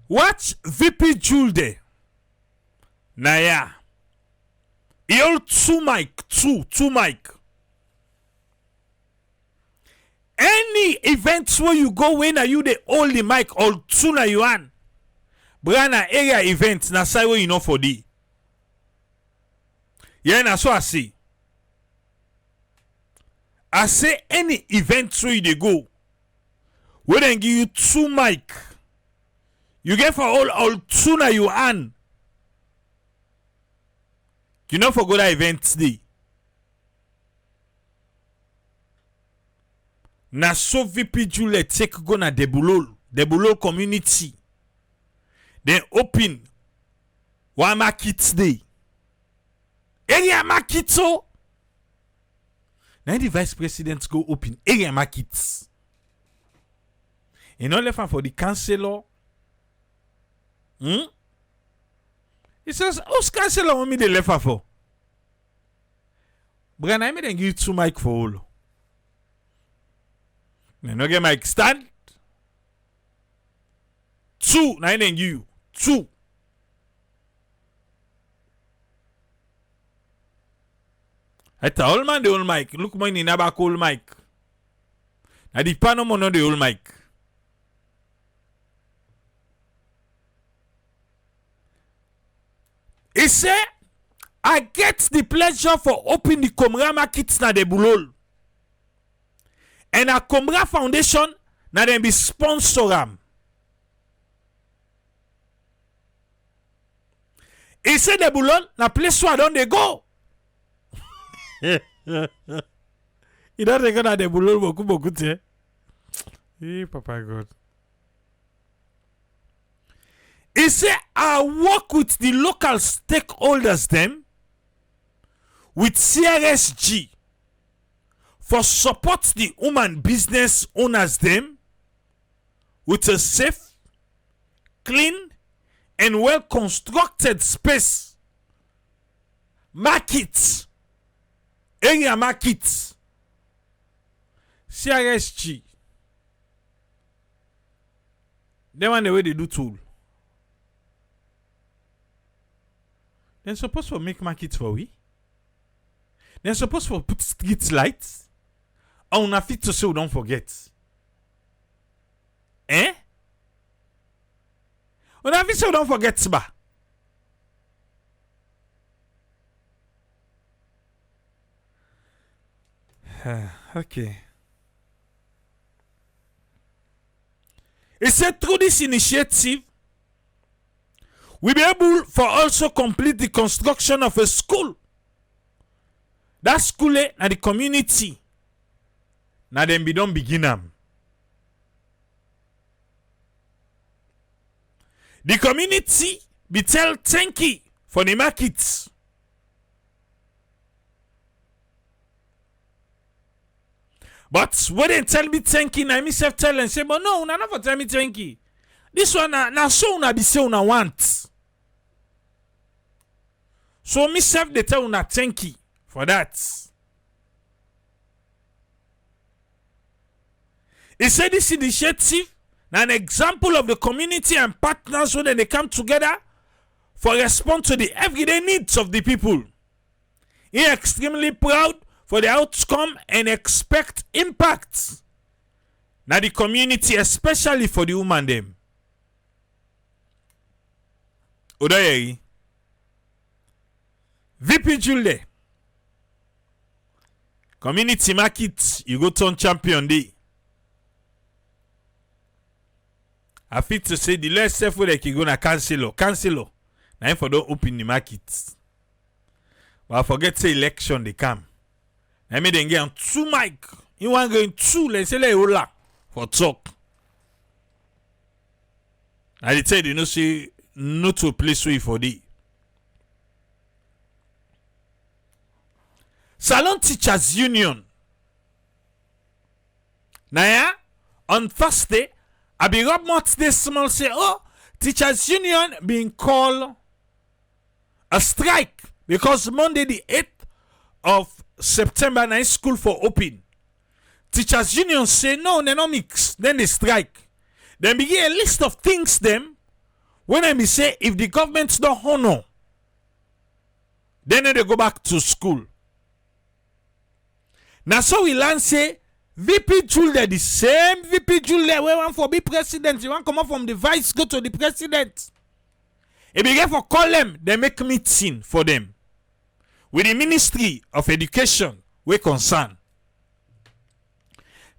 Watch VP Juldeh. Naya. He hold two mic. Any events where you go when are you the hold the mic or two na you an. Brana area events na say where you know for the. Yeah, na so I see. I say any event where you dey go, we then give you two mic. You get for all two na you an. You know for go that event today. Na so VP Juldeh take go na Debulol community. Then open one market day. Area market so. Now the vice president go open area markets. You know left for the councillor. He says, who's councillor want me the left for? But I made them give two mic for all. They no get mic stand. Two, now then give you two. I tell all man the old mic. Look man in back old mic. Now the panel no the old mic. He say, I get the pleasure for opening the Komra markets na the Bulol. And a Komra Foundation na dem be sponsor am. He say the Bulol na place where don dey go. He don't dey go na the Bulol boku te. Hey, Papa God. He say, I work with the local stakeholders them with CRSG for support the woman business owners them with a safe, clean, and well constructed space. Markets. Area markets. CRSG. They want the way they do tool. They're supposed to make markets for we. They're supposed to put street lights. On a fit to say we don't forget. Eh? On a fit so we don't forget ba. Okay. He said through this initiative, we'll be able for also complete the construction of a school. That school na the community. Na dem be don begin am. The community be tell thank you for the markets. But when they tell me thank you, I myself tell and say, but no, una not for tell me thank you. This one na so una be say una want. So myself they tell una thank you for that. He said this initiative an example of the community and partners when they come together for respond to the everyday needs of the people. He is extremely proud for the outcome and expect impact na the community, especially for the woman them. Odoyeri VP Juldeh community market, you go turn champion day. I fit to say the less safe way they go na councillor. Now for don't open the market. But I forget say election they come. I made them get on two mic. You want going two, let's say like for talk. I tell you, know say no to a place way for the Salon Teachers Union. Now on Thursday, I be up much this small say, oh, Teachers Union being called a strike because Monday the 8th of September night school for open. Teachers Union say no, they no mix. Then they strike. Then begin a list of things them when I say if the government don't honor, then they go back to school. Now so we learn say VP Juldeh, the same VP Juldeh we want for be president, you want come up from the vice go to the president. It began for call them, they make meeting for them with the Ministry of Education we concern.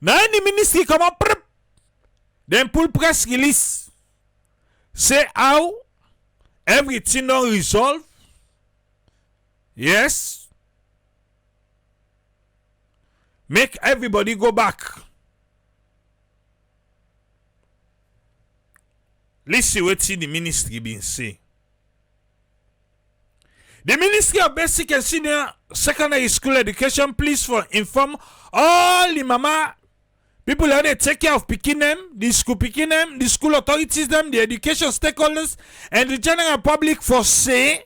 Now the ministry come up, then pull press release, say how everything don't resolve. Yes, make everybody go back. Let's see what the ministry been say. The Ministry of Basic and Senior Secondary School Education please for inform all the mama people how they take care of picking them, the school picking them, the school authorities them, the education stakeholders, and the general public for say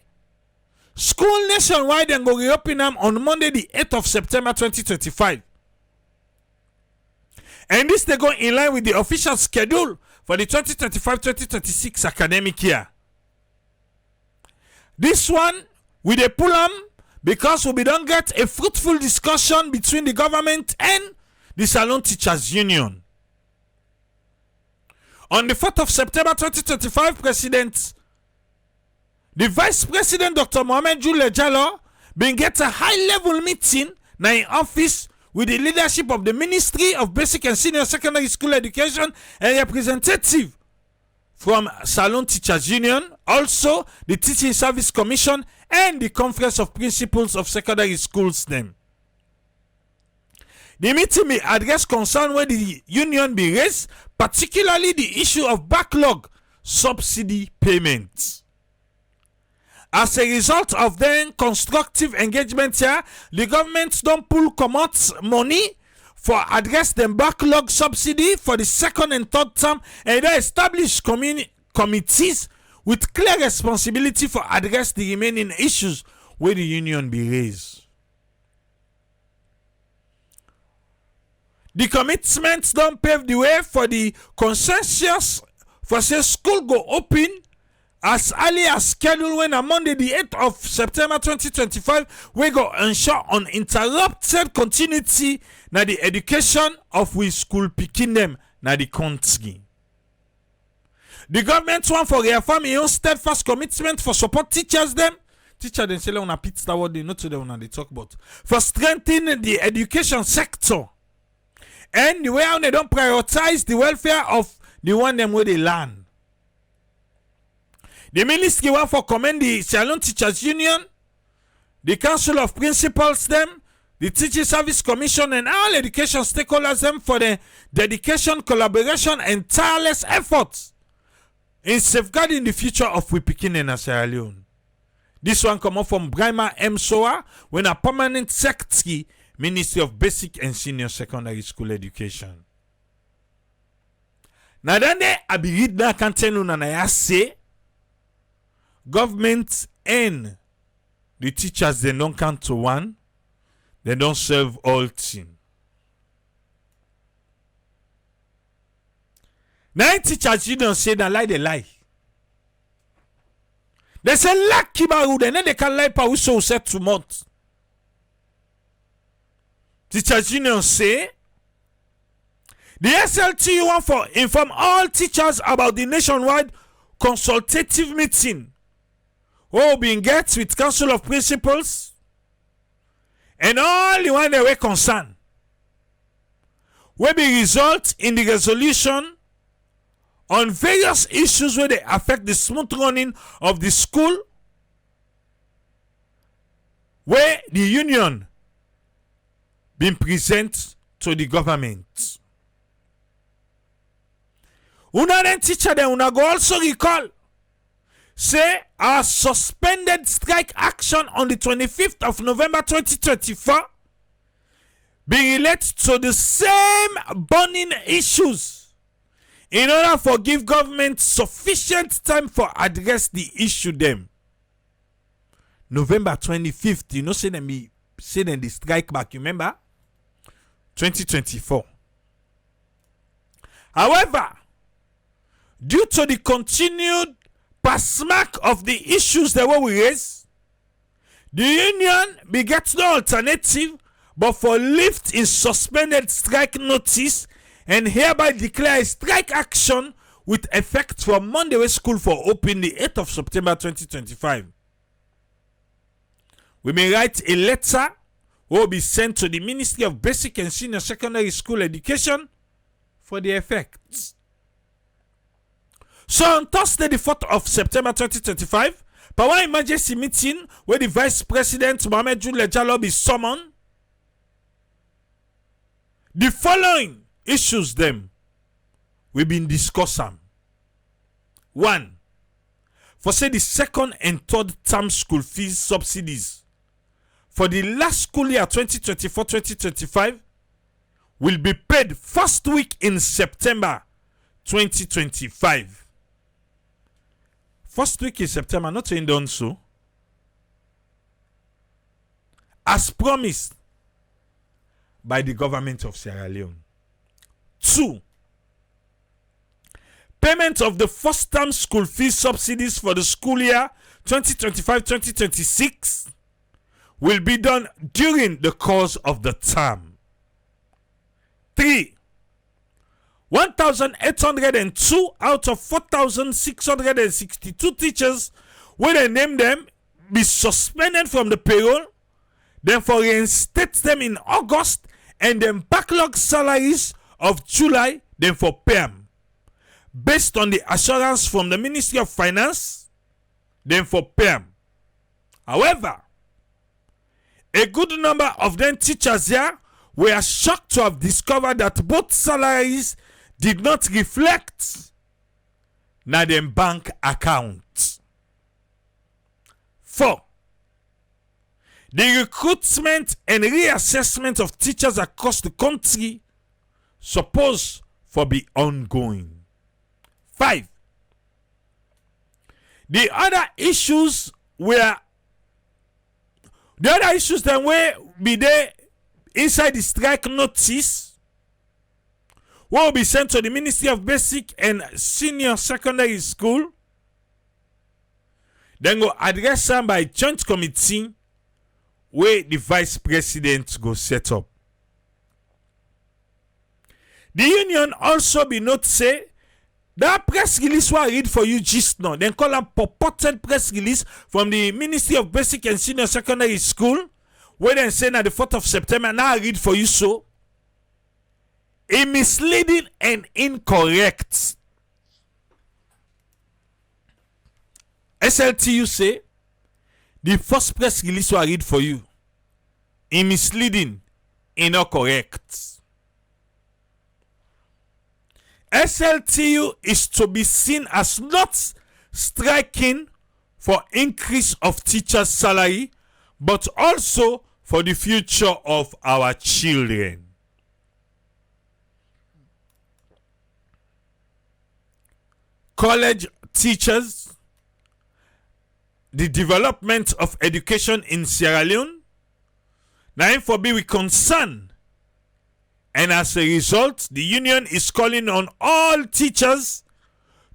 school nationwide and go reopen them on Monday the 8th of September 2025. And this they go in line with the official schedule for the 2025-2026 academic year. This one we dey pull them because we don't get a fruitful discussion between the government and the Salon Teachers Union. On the 4th of September 2025, the Vice President Dr. Mohamed Juldeh Jallow been get a high-level meeting na in office with the leadership of the Ministry of Basic and Senior Secondary School Education and representative from Salon Teachers Union, also the Teaching Service Commission and the Conference of Principals of Secondary Schools them. The meeting may address concern where the union be raised, particularly the issue of backlog subsidy payments. As a result of then constructive engagement here, the government don't pull commot money for address them backlog subsidy for the second and third term, and they establish committees with clear responsibility for address the remaining issues where the union be raised. The commitments don't pave the way for the consensus for say school go open as early as scheduled when on Monday the 8th of September 2025 we go ensure uninterrupted continuity na the education of we school picking them na the country. The government want for reaffirm its own steadfast commitment for support teachers them. Teacher them say on a pit star what they know to them when they talk about for strengthening the education sector. And the way how they don't prioritize the welfare of the one them where they learn. The ministry want for commend the Salon Teachers Union, the Council of Principals them, the Teaching Service Commission and all education stakeholders them for the dedication, collaboration and tireless efforts in safeguarding the future of we Pikin and Sierra Leone. This one come up from Brahma M. Soa when a permanent secretary Ministry of Basic and Senior Secondary School Education. Now then they read na kantenu na ya say government and the teachers they don't count to one, they don't serve all team. Now teachers you don't say that lie they lie. They say lucky baru then they can lie pa we so set to month. Teachers Union say the SLT want for inform all teachers about the nationwide consultative meeting who being get with Council of Principals and all the one they were concerned will be result in the resolution on various issues where they affect the smooth running of the school where the union been present to the government. Una then teacher then una go also recall say our suspended strike action on the 25th of November 2024 be related to the same burning issues in order for give government sufficient time for address the issue them. November 25th, you know say them be say then the strike back, you remember? 2024. However, due to the continued pass mark of the issues that we raise, the union begets no alternative but for lift in suspended strike notice and hereby declare a strike action with effect from Monday when school for open the 8th of September 2025. We may write a letter will be sent to the Ministry of Basic and Senior Secondary School Education for the effects. So on Thursday, the 4th of September 2025, power emergency meeting where the Vice President Mohamed Juldeh be summoned. The following issues them we've been discussing. 1. For say the second and third term school fees subsidies for the last school year 2024-2025 will be paid first week in September 2025. First week in September, not in done so. As promised by the government of Sierra Leone. 2. Payment of the first term school fees subsidies for the school year 2025-2026 will be done during the course of the term. 3. 1,802 out of 4,662 teachers, when they name them, be suspended from the payroll, then for reinstate them in August, and then backlog salaries of July, then for pay them. Based on the assurance from the Ministry of Finance, then for pay them. However, a good number of them teachers here were shocked to have discovered that both salaries did not reflect na them bank account. 4. The recruitment and reassessment of teachers across the country supposed for be ongoing. 5. The other issues that were be there inside the strike notice will be sent to the Ministry of Basic and Senior Secondary School. Then go address them by joint committee where the Vice President go set up. The union also be note say that press release was read for you just now. Then call a purported press release from the Ministry of Basic and Senior Secondary School where they say na the 4th of September. Now I read for you so. A misleading and incorrect. SLTU say the first press release was read for you. A misleading, incorrect. SLTU is to be seen as not striking for increase of teachers' salary, but also for the future of our children. College teachers, the development of education in Sierra Leone, now for be with concern. And as a result, the union is calling on all teachers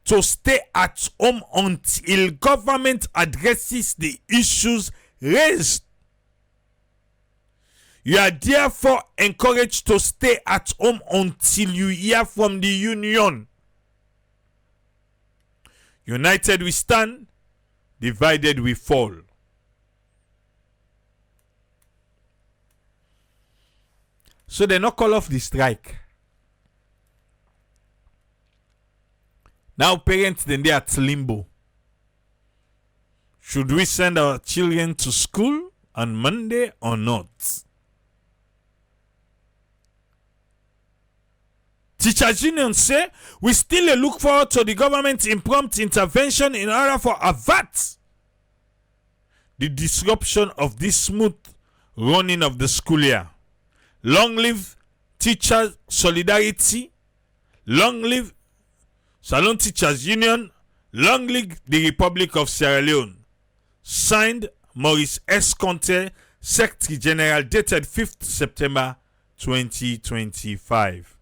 to stay at home until government addresses the issues raised. You are therefore encouraged to stay at home until you hear from the union. United we stand, divided we fall. So they not call off the strike. Now parents then they at limbo. Should we send our children to school on Monday or not? Teachers union say we still look forward to the government's prompt intervention in order for avert the disruption of this smooth running of the school year. Long live teacher solidarity. Long live Salon Teachers Union. Long live the Republic of Sierra Leone. Signed, Maurice S. Conte, Secretary General, dated 5th September 2025.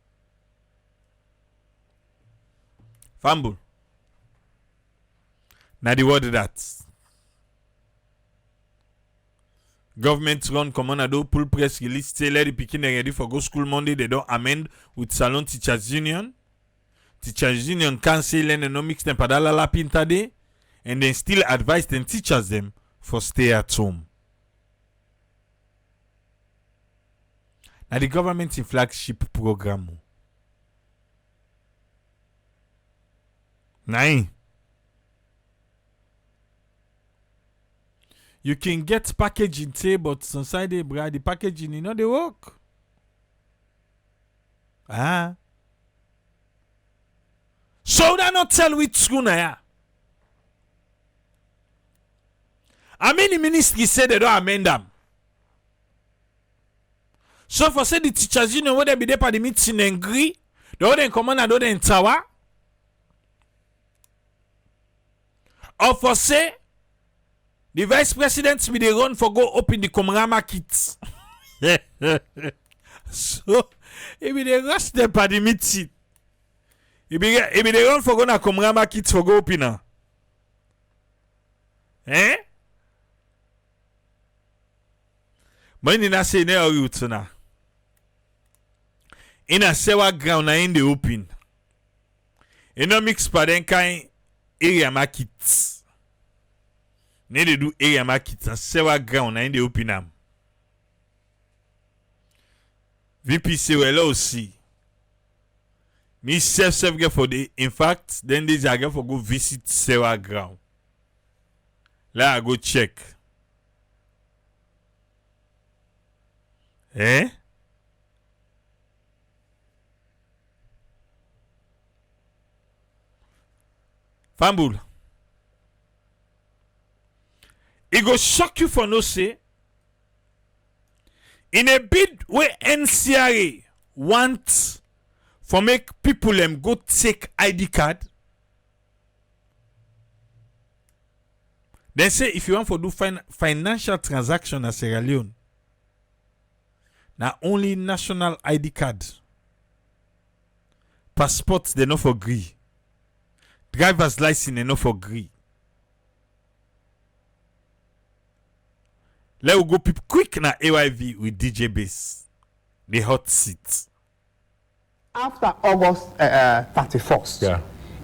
Fumble. Now the word that government run command do pull press release say let the pikin ready for go school Monday. They don't amend with Salon Teachers Union. Teachers Union cancel and no mix them padala la pinta day, and then still advise them teachers them for stay at home. Now the government in flagship program. Nine. You can get packaging say, but inside the packaging, you know they work. So that not tell which school na. How many ministries say they don't amend them? So for say the teachers union where they be there for the meeting and agree, the other command and the other in tower. Or for say the vice president be the run for go open the Comra market. So if they rush them for the meeting, if they run for go na Comra market for go open now. But in a say ne or you na. In a sewa ground na in the open. In no mix pa den kind area market. Ne they do area market and sewa ground na in the open am. VP say well aussi. Me self get for the in fact then they get for go visit sewa ground. Let I go check. Fambul. It go shock you for no say. In a bid where NCRA want for make people them go take ID card. They say if you want to do financial transaction at Sierra Leone, now only national ID card. Passports they not for agree. Driver's license they not for agree. Let we go peep quick na AYV with DJ Bass. The hot seat. After August 31st,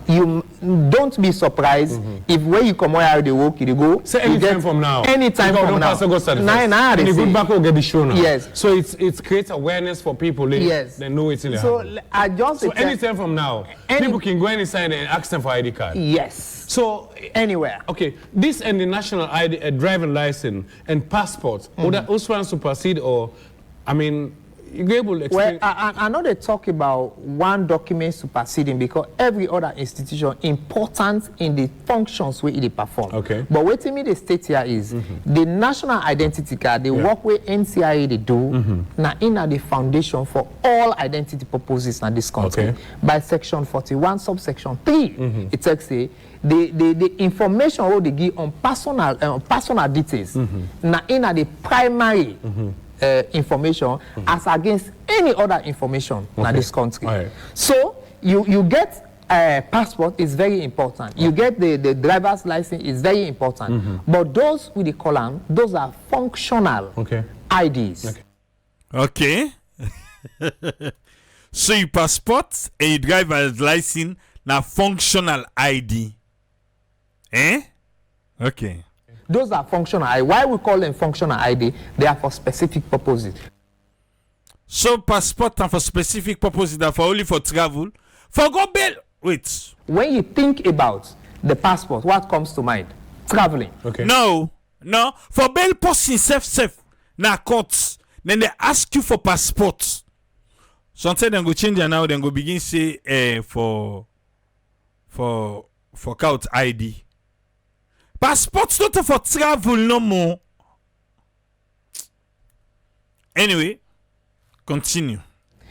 you don't be surprised if when you come out the work you go. Say anytime from now. Anytime from now. And if you back will get the show now. Yes. So it creates awareness for people. Yes. They know it's in the So I just so anytime from now, people can go inside and ask them for ID card. Yes. So anywhere. Okay, this and the national ID, driving license and passport. Would that also supersede or, I mean, you're able to explain? Well, I know they talk about one document superseding because every other institution important in the functions where it perform. Okay. But what to me the state here is the national identity card, the work where NCIA they do, now in the foundation for all identity purposes in this country. Okay. By section 41, subsection 3, it takes the information what they give on personal details. Now in the primary information as against any other information in this country. Right. So you get a passport is very important. You get the driver's license is very important. But those with the column, those are functional IDs. Okay. So your passport and your driver's license now functional ID. Okay. Those are functional ID. Why we call them functional ID? They are for specific purposes. So passport are for specific purposes, that for only for travel. For go bail. Wait. When you think about the passport, what comes to mind? Traveling. Okay. No. For bail person safe. Na courts. Then they ask you for passport. Sometimes they go change it now. Then go begin say for count ID. Passports not for travel no more. Anyway, continue.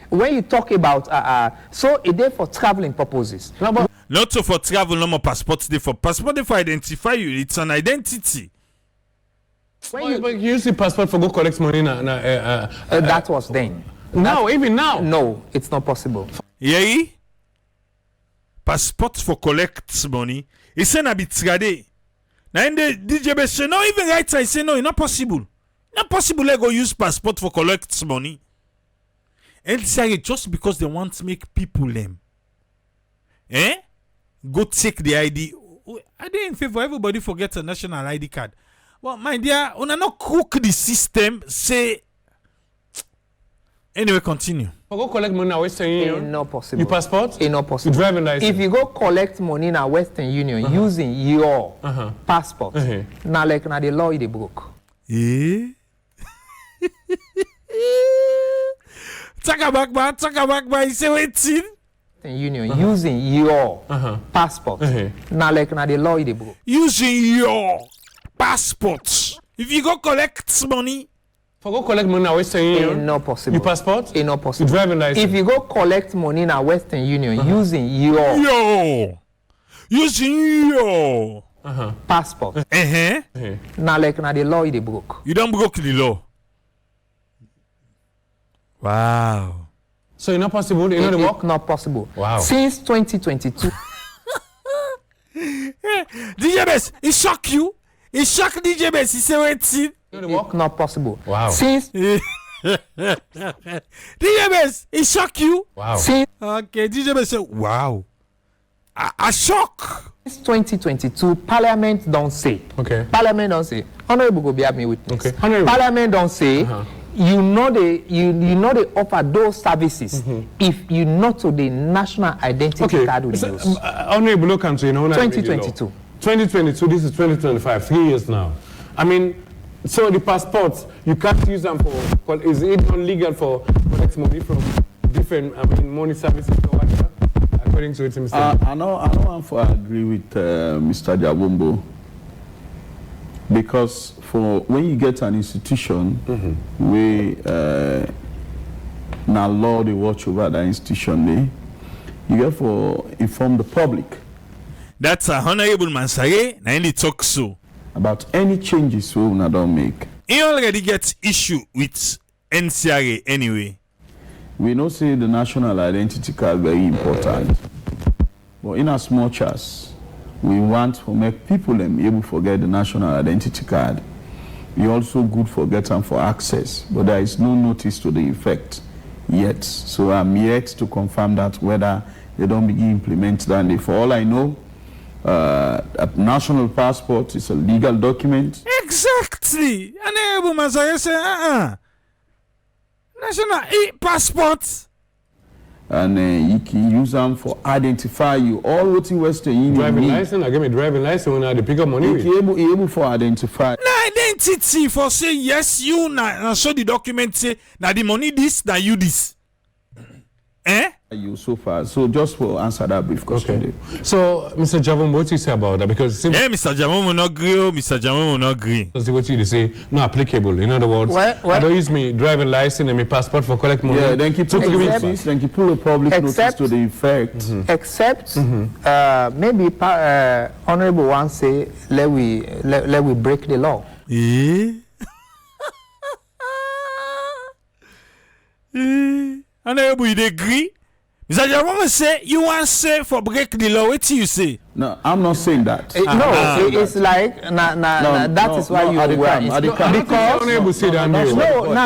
When you talk about so it is for traveling purposes. Not so for travel no more. Passports they for identify you. It's an identity. When you use the passport for go collect money that was then. Now, even now. No, it's not possible. Yeah. Passport for collect money. It's an arbitrary. Now in the DJ say no, even right side say no, it's not possible. Not possible they go use passport for collect money. And say just because they want to make people them. Go take the ID. I dey in favor everybody forget a national ID card. Well, my dear, on a not cook the system, say anyway, continue. Go collect money in Western Union. It's not possible. Your passport? It's not possible. Your driving license? If you go collect money in a Western Union using your passport, now like now the law is broke. Talk back, man. Say waiting. Union using your passport. Now like now the law is broke. Using your passport. If you go collect money. For go collect money in Western Union? It's not possible. Your passport? It's not possible. Your driving license? If you go collect money in a Western Union using your passport, now like now the law is broke. You don't broke the law. Wow. So it's not possible? It's not work? It's not possible. Wow. Since 2022. DJ Bess, it shock you? It shock DJ Bess. He said waiting. It's not possible. Wow. Since DJ Bess, it shock you? Wow. Since Okay, DJ Bess said, wow. A shock. 2022, Parliament don't say. Okay. Parliament don't say. Honorable go bear me witness. Okay. Honorable. Parliament don't say. You know they offer those services if you not to the national identity card with use. Honorable, look into 2022. 2022. This is 2025. 3 years now. I mean, so the passports you can't use them for. Is it not legal for collect money from different money services or whatever? According to it, Mr. I don't want to agree with Mr. Jabombo, because for when you get an institution where now law they watch over that institution, you get to inform the public. That's a Honorable Mansare, na he talk so. About any changes we will not make. He already gets issue with NCRA anyway. We know say the national identity card very important, but in as much as we want to make people able to forget the national identity card, we also good for get them for access, but there is no notice to the effect yet. So I'm yet to confirm that whether they don't begin implement that. For all I know, a national passport is a legal document. Exactly. And everyone say, national passport. And you can use them for identify you. All what in Western Union driving license, I give me driving license when I had to pick up money. You able for identify. Na identity for say yes you na show the document say na the money this na you this. You so far. So just for answer that brief question. Okay. So Mr. Javon, what you say about that? Because Mr. Javon will not agree. Mr. Javon will not agree. That's what you say. No applicable. In other words, I don't use me driving license and my passport for collect money. Yeah, then keep put the public notice to the effect. Except maybe Honorable one say let we break the law. Honorable, you agree? Mr. Javon say you want say for break the law. What do you say? No, I'm not saying that. It's like that is why you were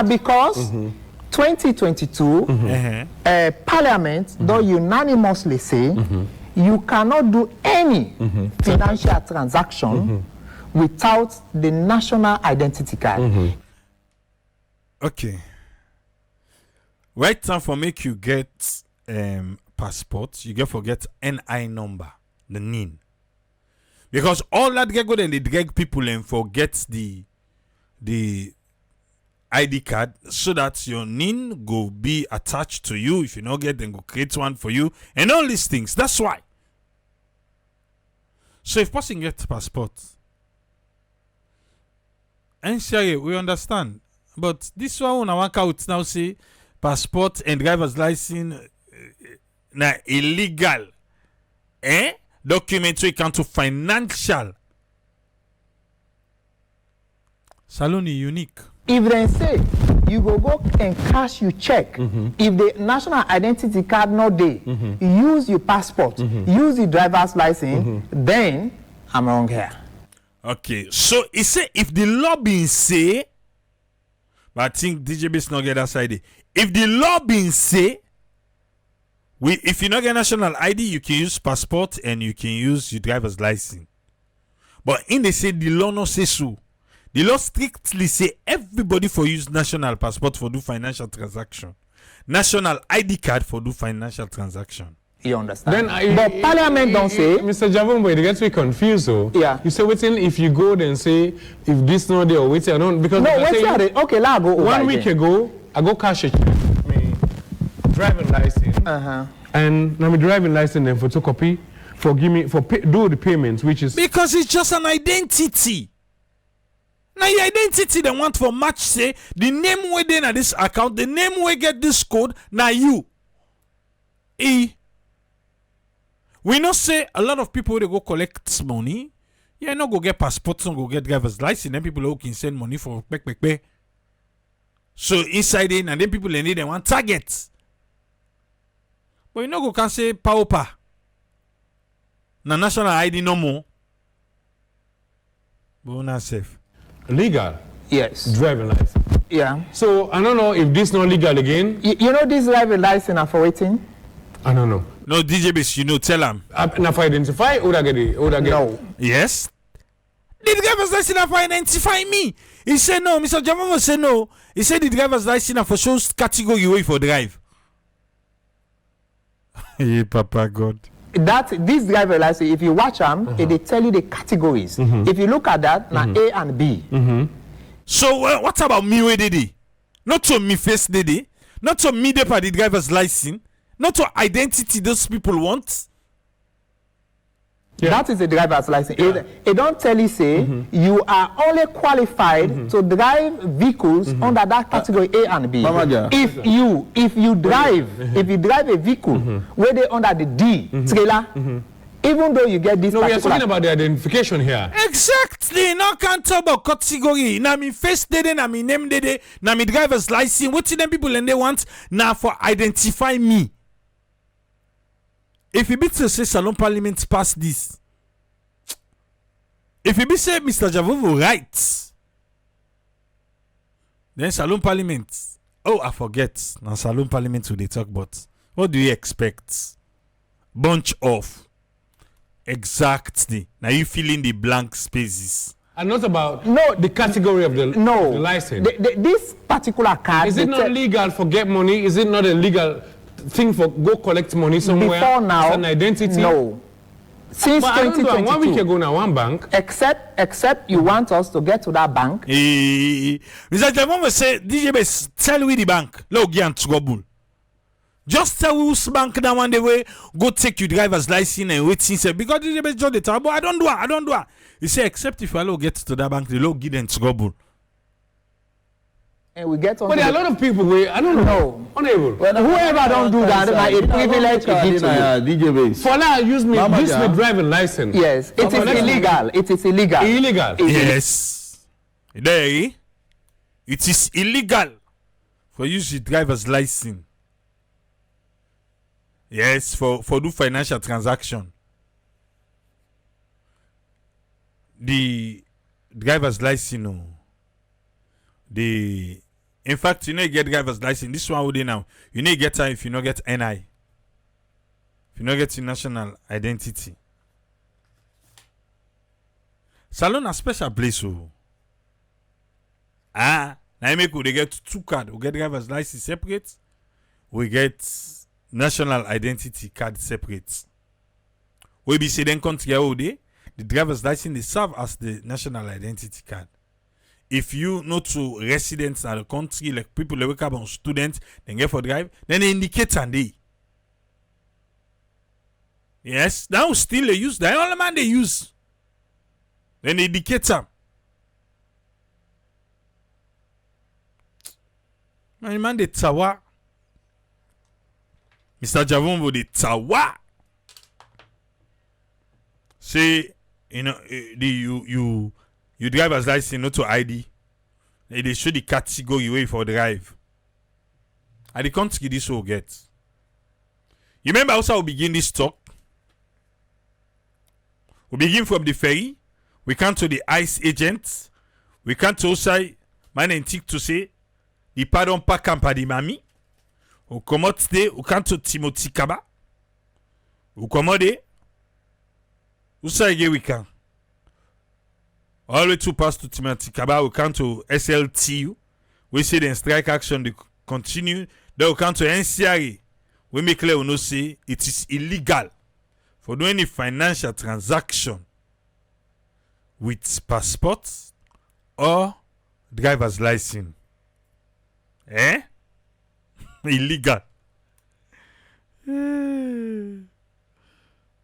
because 2022 Parliament don't unanimously say you cannot do any financial transaction without the national identity card. Okay. Right time for make you get passport, you get forget NI number, the NIN. Because all that get good and they drag people and forget the ID card so that your NIN go be attached to you. If you don't get, then go create one for you and all these things. That's why. So if person get passport, NCRA, we understand. But this one I want out now say passport and driver's license na illegal document we can to financial saloni unique. If they say you go and cash you check, if the national identity card not there, use your passport, use the driver's license, then I'm wrong here. Okay, so he say if the law being say, but I think DJB is not get that side. If the law being say, if you not get national ID, you can use passport and you can use your driver's license. But in they say the law not say so. The law strictly say everybody for use national passport for do financial transaction, national ID card for do financial transaction. You understand? But Parliament don't say. Mr. Javumbo, it gets me confused, though. Yeah. You say waiting if you go then say if this not there, waiting I don't because No, I wait. Okay, let go. 1 week ago, I go cash a check, driving license, and now my driving license then photocopy for give me for do the payments, which is because it's just an identity. Now your identity they want for match say the name where they na this account, the name where get this code, now you. We know say a lot of people they go collect money. Yeah, not go get passports, not go get driver's license. Then people who can send money for pay. So inside in and then people they need them want targets. But you know go can say paupa. Na national ID no more. But not safe. legal. Yes. Driving license. Yeah. So I don't know if this not legal again. You know this driving license are for waiting? I don't know. No, DJ Base, you know, tell him. Now for identify, would I get it? No. Yes. The driver's license for identify me. He said no. Mr. Javamo said no. He said the driver's license for shows category way for drive. Hey, Papa God. This driver license, if you watch them, they tell you the categories. If you look at that, now A and B. So what about me where did he? Not to me face did he? Not to me the driver's license. Not to identity those people want. Yeah. That is a driver's license. Yeah. It don't tell you say you are only qualified to drive vehicles under that category A and B. If you drive a vehicle where they under the D trailer, even though you get this. No, we are talking about the identification here. Exactly. No can't talk about category. Now me face dede, now me name dede, now me driver's license. What them people and they want now for identify me. If you be to say Salon Parliament pass this, if you be say Mr. Javovo right, then Salon Parliament, oh I forget, now Salon Parliament will they talk about, what do you expect? Bunch of, exactly, now you fill in the blank spaces. And not about the category of the license. This particular card. Is it not legal for get money? Is it not a legal thing for go collect money somewhere? Before now, it's an identity. No. Since 2022. 1 week ago now, one bank. Except you want us to get to that bank. Mr. Javon will say, DJ Base, tell we the bank. Look, get trouble. Just tell who's bank that one day way go take your driver's license and wait since because DJ Base just the trouble. I don't do it. He say, except if I get to that bank, the law give them trouble. And we get on. But there are a lot of people where I don't know. Unable. Well, whoever don't do that, a privilege to give to you. DJ Base. For now, use me this with driving license. Yes, it is illegal. It is illegal. Illegal. Yes. There, it is illegal for use your driver's license. Yes, for do financial transaction. The driver's license, in fact, you need to get driver's license. This one would now. You need to get time if you not get NI. If you not get your national identity. Salon a special place. Now make we get two cards. We get driver's license separate. We get national identity card separate. We be say then country all day. The driver's license they serve as the national identity card. If you not to residents in the country, like people that wake up on students, then get for drive, then they indicate and they. Yes, now still they use, the only man they use. Then they indicate them. Man, they tawa. Mr. Javonvo, they tawa. Say, you know, you driver's license not to ID. They show the category way for drive. And the country this will get. You remember also we begin this talk? We begin from the ferry. we come to the ICE agents, we come to outside, man to say, il pardon pas campa di mami, ou commode, ou come to Timothy Kaba, ou commode, ou ça we can. All the way to pass to Timothy Kaba, we come to SLTU, we see the strike action they continue, then we come to NCRA, we make clear we know say it is illegal for doing any financial transaction with passports or driver's license. Illegal.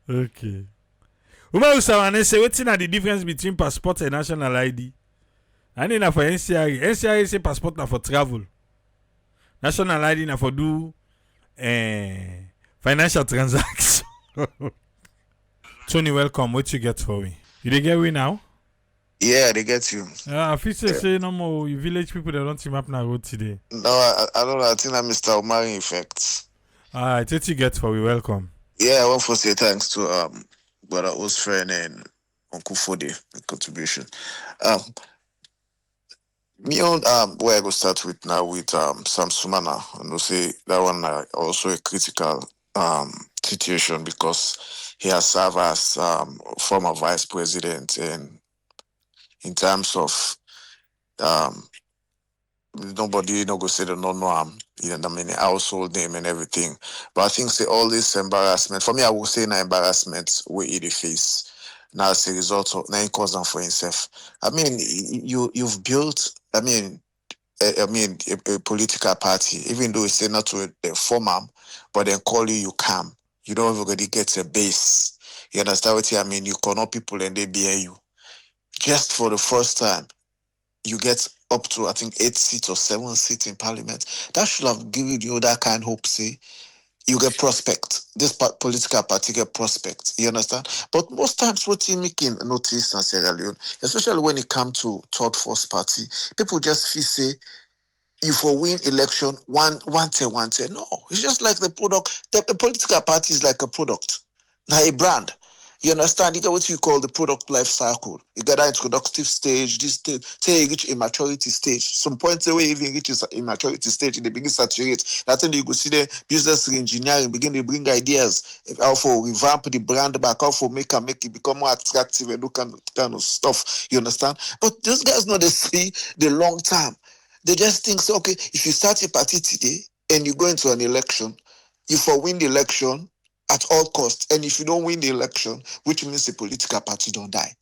Okay. Uma usawane say wetin are the difference between passport and national ID? And then for NCRA. NCRA say passport na for travel. National ID na for do financial transaction. Tony, welcome. What you get for me? You dey get we now? Yeah, they get you. I feel say no more you village people they don't team up now road today. No, I don't know. I think that Mr. Omari effect. Alright, what you get for we? Welcome. Yeah, I want to say thanks to brother Osfren and Uncle Fode the contribution. Me on where I go start with now with Sam Sumana, and we'll say that one also a critical situation because he has served as former vice president and in terms of nobody no go say the no you know, I mean household name and everything. But I think say all this embarrassment for me, I will say an embarrassment we in the face. Now as a result of now cause them for himself. I mean you've built a political party, even though it's not to form them, but then call you come. You don't really get a base. You understand what I mean? You call up people and they bear you. Just for the first time, you get up to, I think, 8 seats or 7 seats in parliament. That should have given you that kind of hope, say, you get prospect. This political party get prospect. You understand? But most times, what you making notice in Sierra Leone, especially when it comes to third force party, people just feel, say, if we win election, one thing. No, it's just like the product. The political party is like a product, not a brand. You understand? You get what you call the product life cycle. You get that introductive stage, this stage, till you reach a maturity stage. Some points away even reaches a maturity stage, they begin saturate. That's when you go see the business engineering begin to bring ideas how for revamp the brand back, how for make it become more attractive and do kind of stuff. You understand? But those guys know they see the long term. They just think so, okay, if you start a party today and you go into an election, you for win the election at all costs. And if you don't win the election, which means the political party don't die,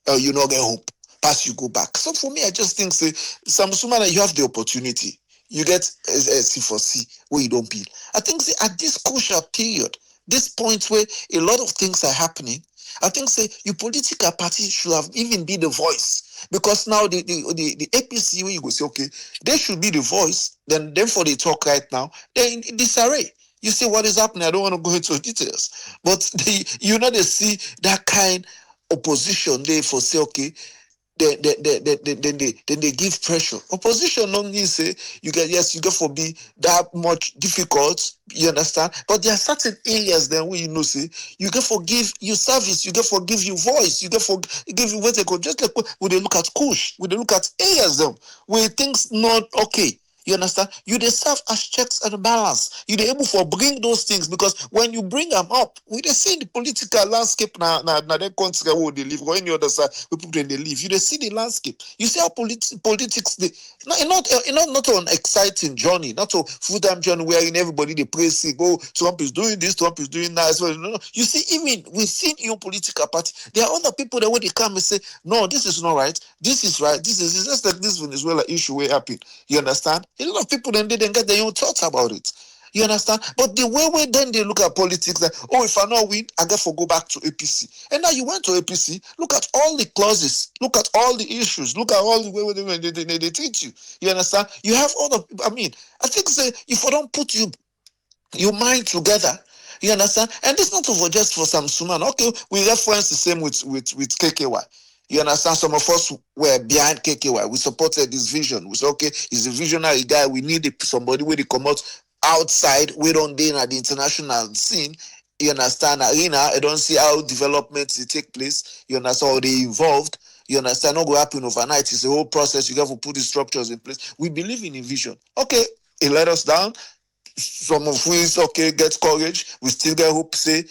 or you not get hope, pass you go back. So for me, I just think, say, Sumana, you have the opportunity. You get a C4C where you don't peel. I think, say, at this crucial period, this point where a lot of things are happening, I think, say, your political party should have even be the voice. Because now the APC, where you go say, okay, they should be the voice, then for the talk right now, they're in disarray. You see what is happening. I don't want to go into details. But they see that kind of opposition there for say, okay, then they give pressure. Opposition don't mean say you get for be that much difficult, you understand? But there are certain areas then where you know say you get for give you service, you get for give you voice, you get for give you what they go, just like when they look at Kush, when they look at areas them where things not okay. You understand? You they serve as checks and balance. You they able for bring those things because when you bring them up, we they see the political landscape na that country where they live or any other side where people they live. You they see the landscape. You see how politics they not an exciting journey, not a full-time journey wherein everybody they praise go Trump is doing this, Trump is doing that as well. No. You see, even within your political party, there are other people that when they come and say, no, this is not right, this is right, this is just like this Venezuela issue where happened. You understand? A lot of people then they didn't get their own thoughts about it. You understand? But the way then they look at politics, like, oh, if I not win, I get to go back to APC. And now you went to APC, look at all the clauses, look at all the issues, look at all the way they treat you. You understand? You have all the, I think say, if I don't put your mind together, you understand? And this not over just for some Suman. Okay, we reference the same with KKY. You understand? Some of us were behind KKY. We supported this vision. We said, okay, he's a visionary guy. We need somebody where they come out outside. We don't deal at the international scene. you understand, arena, I don't see how developments they take place, you understand, how they involved, you understand, not go happen overnight. It's a whole process. You have to put the structures in place. We believe in a vision. Okay, it let us down. Some of us, okay, get courage. We still get hope, say,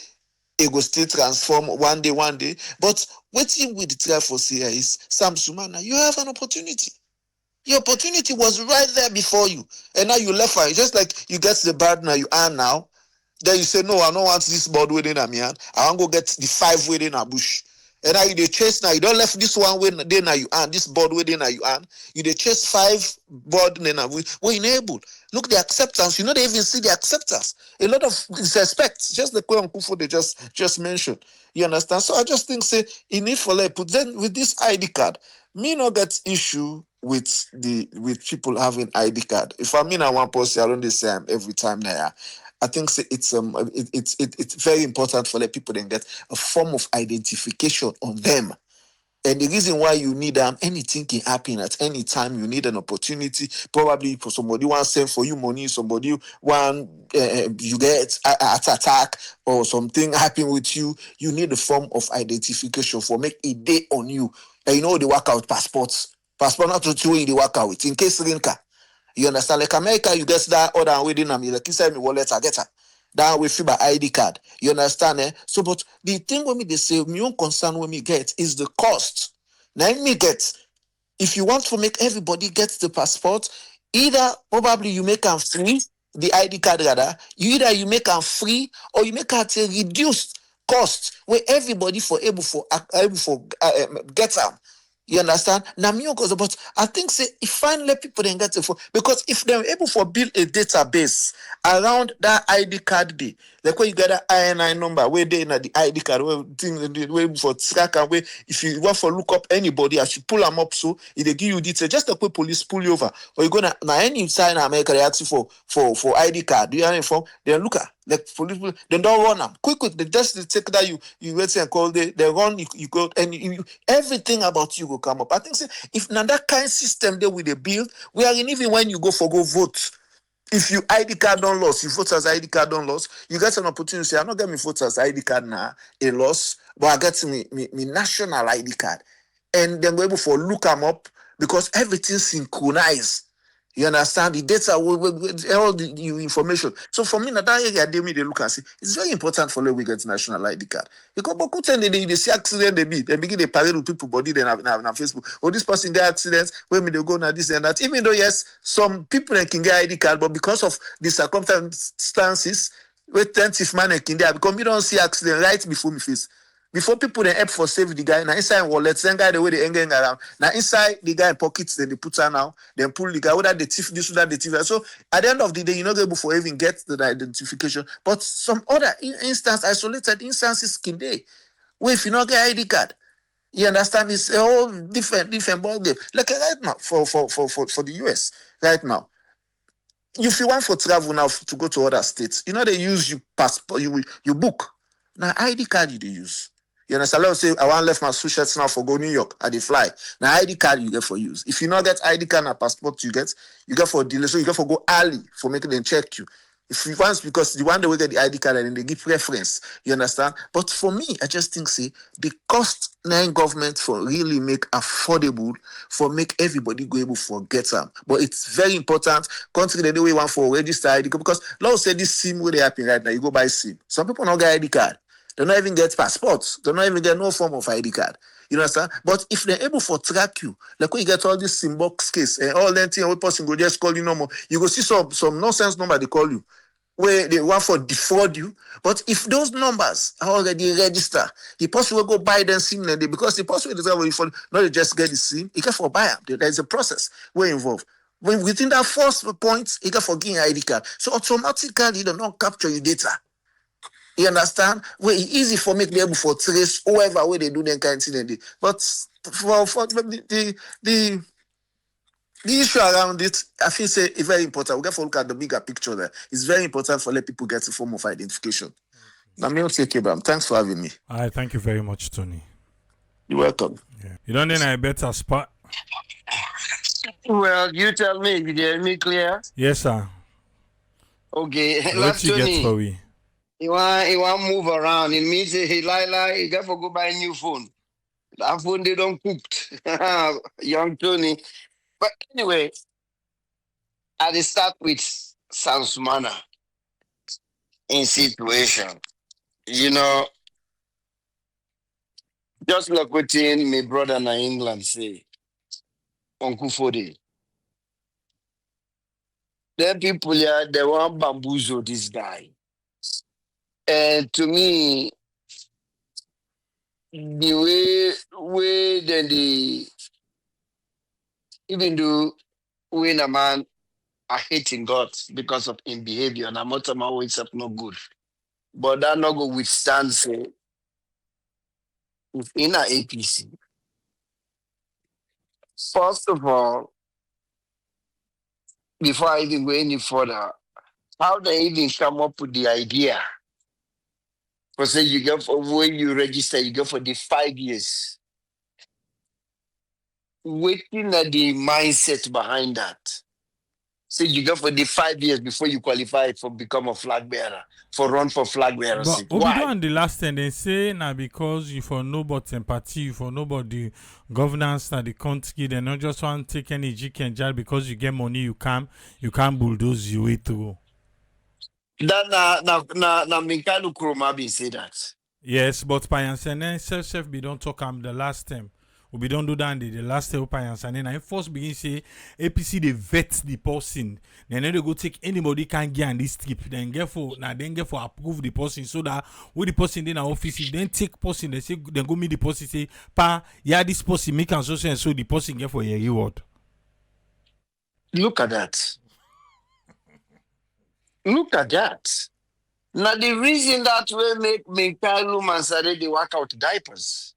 it will still transform one day. But what we try for here is, Sam Sumana, you have an opportunity. Your opportunity was right there before you. And now you left it. Just like you get the bird now you are now. Then you say, no, I don't want this bird within a man. I want to go get the 5 within a bush. And now you dey chase now. You don't left this one way then now you earn. This board way then now you earn. You dey chase 5 board then now we enable. Look the acceptance. You know they even see the acceptance. A lot of disrespect. Just the way on Kufo they just mentioned. You understand? So I just think say in need for like put then with this ID card, me not get issue with people having ID card. If I mean I want policy, I don't say every time now. I think it's very important for the people to get a form of identification on them. And the reason why you need them, anything can happen at any time. You need an opportunity. Probably for somebody want to send for you money, somebody want you get attack or something happen with you. You need a form of identification for make a day on you. And you know the workout passports. Passport not to throw in the workout with in case rinka. You understand? Like America, you get that order within them. Like inside my wallet, I get her. That way feel by ID card. You understand? So, but the thing when me they say, my own concern when me get is the cost. Now me get, if you want to make everybody get the passport, either probably you make them free, the ID card rather, either you make them free or you make it a reduced cost where everybody able for get them. You understand? Now, but I think say if finally people then get it for because if they're able to build a database around that ID card day, like when you get that INI number, where they in the ID card, where for track and where if you want to look up anybody, I should pull them up so if they give you details, just like when police pull you over, or you gonna now any sign in America they ask you for ID card. Do you have any form? Then look at like police, they don't run them quick. They just take that you wait and call they run you go and you everything about you will come up. I think say if now that kind of system there with the build, we are in even when you go vote. If you ID card don't loss, you vote as ID card don't loss, you get an opportunity to say, I'm not getting me vote as ID card now, a loss, but I get me national ID card. And then we're able to look them up because everything's synchronized. You understand? The data, all the information. So for me, that area, they look and see. It's very important for them we get national ID card. Because but they see accident, they begin to parade with people body then have Facebook. Oh, this person get accidents, where they go now, this and that. Even though, yes, some people can get ID card, but because of the circumstances, where 10th man can there, because we don't see accident right before me face. Before people then help for save the guy, now inside wallet, send guy the way they hanging around. Now inside the guy in pockets, then they put her now, then pull the guy, whether they thief this, whether they thief that. So at the end of the day, you're not able to even get the identification. But some other isolated instances can they. Where if you not get ID card, you understand it's a whole different ball game. Like right now, for the US, right now. If you want for travel now to go to other states, you know they use you passport, you book. Now ID card you they use. You understand? Let's say I want left my shirts now for go New York. I they fly. Now ID card you get for use. If you not get ID card and passport, you get for delay. So you get for go early for making them check you. If you want because the one they will get the ID card and then they give preference. You understand? But for me, I just think say the cost nine government for really make affordable for make everybody go able for get them. But it's very important. Country the way want for register ID because let's say this SIM where they happen right now. You go buy SIM. Some people not get ID card. They don't even get passports. They don't even get no form of ID card. You understand? But if they're able to track you, like when you get all this SIM-box case and all that thing, one person go just call you no more. You go see some nonsense number they call you, where they want for defraud you. But if those numbers are already registered, the person will go buy them SIM because the person will not just get the SIM, he can for buy them. There is a process we're involved. When within that first point, he can for getting ID card. So automatically they don't capture your data. You understand? Well, it's easy for me to be able to trace whoever way they do them kind of thing. But for the issue around it, I think say it's very important. We have to look at the bigger picture there. It's very important for let people get a form of identification. Now, me take you, thanks for having me. All right, thank you very much, Tony. You're welcome. Yeah. You don't think I better spot? Well, you tell me. You hear me clear? Yes, sir. Okay. What you Tony. get for we? He want move around. It means he lie. He got to go buy a new phone. That phone they don't cooked. Young Tony. But anyway, I dey start with Sansumana in situation. You know, just like what my brother in England say, Uncle Fode. Then people here, they want bamboozle this guy. And to me, the way then the even though when a man are hating God because of his behavior, and I'm not always up no good. But that not go withstand say in a APC. First of all, before I even go any further, how they even come up with the idea? Because say you go for when you register, you go for the 5 years. Waiting at the mindset behind that. Say you go for the 5 years before you qualify for become a flag bearer, for run for flag bearer But seat. Obido Why? and the last time they say now because you for nobody empathy, you for nobody governance that the country, they not just want to take any GK and jail because you get money, you can't bulldoze your way through. That na Minkanu Kuroma be say that. Yes, but Payansene self be don't talk the last time. We don't do that the last time Payansene. I first begin say APC they vet the person. Then they go take anybody can get on this trip. Then get for approve the person so that with the person in our office, if then take person, they say then go meet the person say, pa, yeah, this person make and so the person get for your reward. Look at that. Look at that. Now the reason that way make Minkanu Mansare they work out diapers.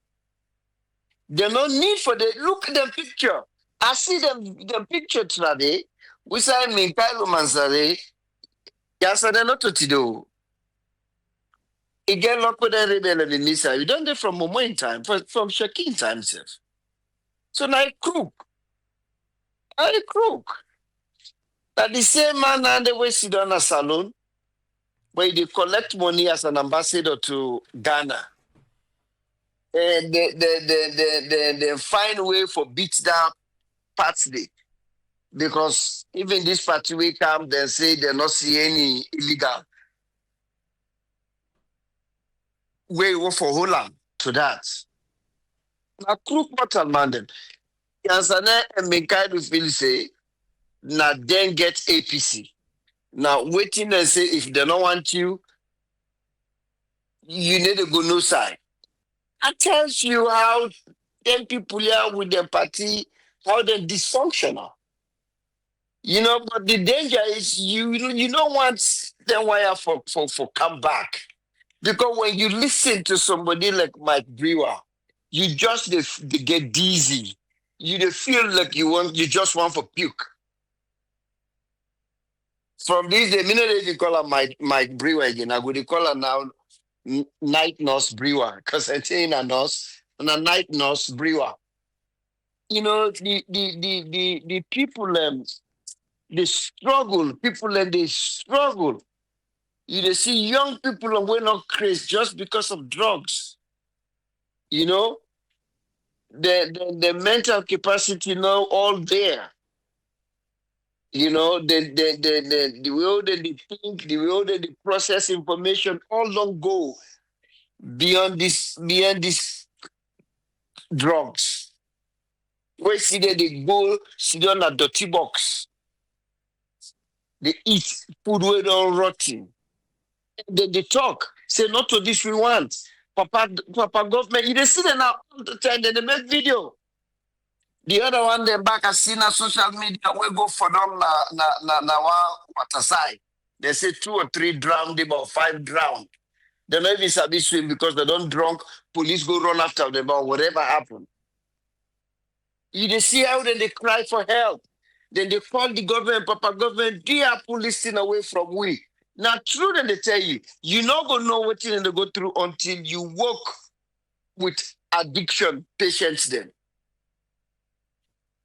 There's no need for the look at the picture. I see the picture today. We say Minkanu Mansare. Yes, I don't know to do. Again, look with the rebel of the Nisa. We done it from moment time, from Shakin time, sir. So now I crook. That the same man and the way sit on a salon where they collect money as an ambassador to Ghana. And they find a way for beat down party. Because even this party we come, they say they not see any illegal way for Holland to that. Now crook mortal man them. Yansane and Minkaidu feel say now then get APC. Now waiting and say if they don't want you need to go no side. I tells you how them people here with their party, how they're dysfunctional. You know, but the danger is you don't want them wire for come back. Because when you listen to somebody like Mike Brewer, you just they get dizzy. You feel like you just want for puke. From this the minute they call her Mike Brewer again, I would call her now night nurse Brewer, because I say a nurse and a night nurse Brewer. You know, the people they struggle. People they struggle. You see young people and we're not crazy just because of drugs. You know, the mental capacity now all there. You know, the way they think, the way they process information, all don't go beyond this drugs. Where see that they go sit on a dirty box. They eat food where don't rotten. They talk. Say not to this we want. Papa government, you see them now all the time, they make video. The other one they back I see na social media we go for them na water side. They say 2 or 3 drowned, about 5 drowned. They don't even sabi swim because they don't drunk. Police go run after them or whatever happened. You see how then they cry for help. Then they call the government, Papa government, they are pulling away from we. Now true then they tell you, you're not gonna know what they go through until you work with addiction patients then.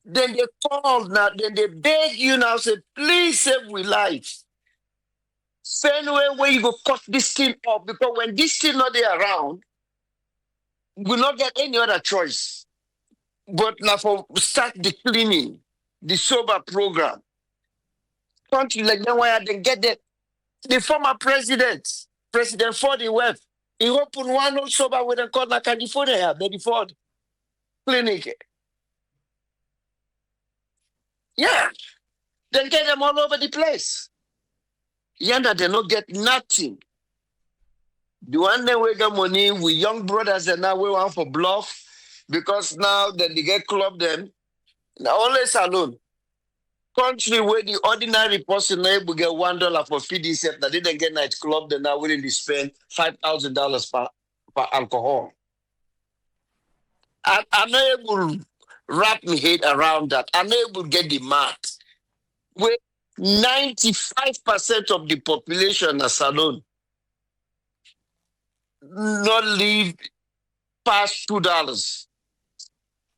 Then they call now, then they beg you now, say, please save we lives. Same way where you go cut this thing up, because when this thing not there around, we will not get any other choice. But now for start the cleaning, the sober program. Country like that, why they get the former president, President Ford in West, he opened one old sober with a called California here, Betty Ford Clinic. Yeah. They get them all over the place. Yanda, they don't get nothing. The one day we get money with young brothers and now we want for bluff because now then they get club them. Now only salon. Country where the ordinary person able get $1 for feeding set that didn't get night club, they're now willing to spend $5,000 per alcohol. I'm not able to wrap my head around that. I'm not able to get the math. Where 95% of the population are salon not live past $2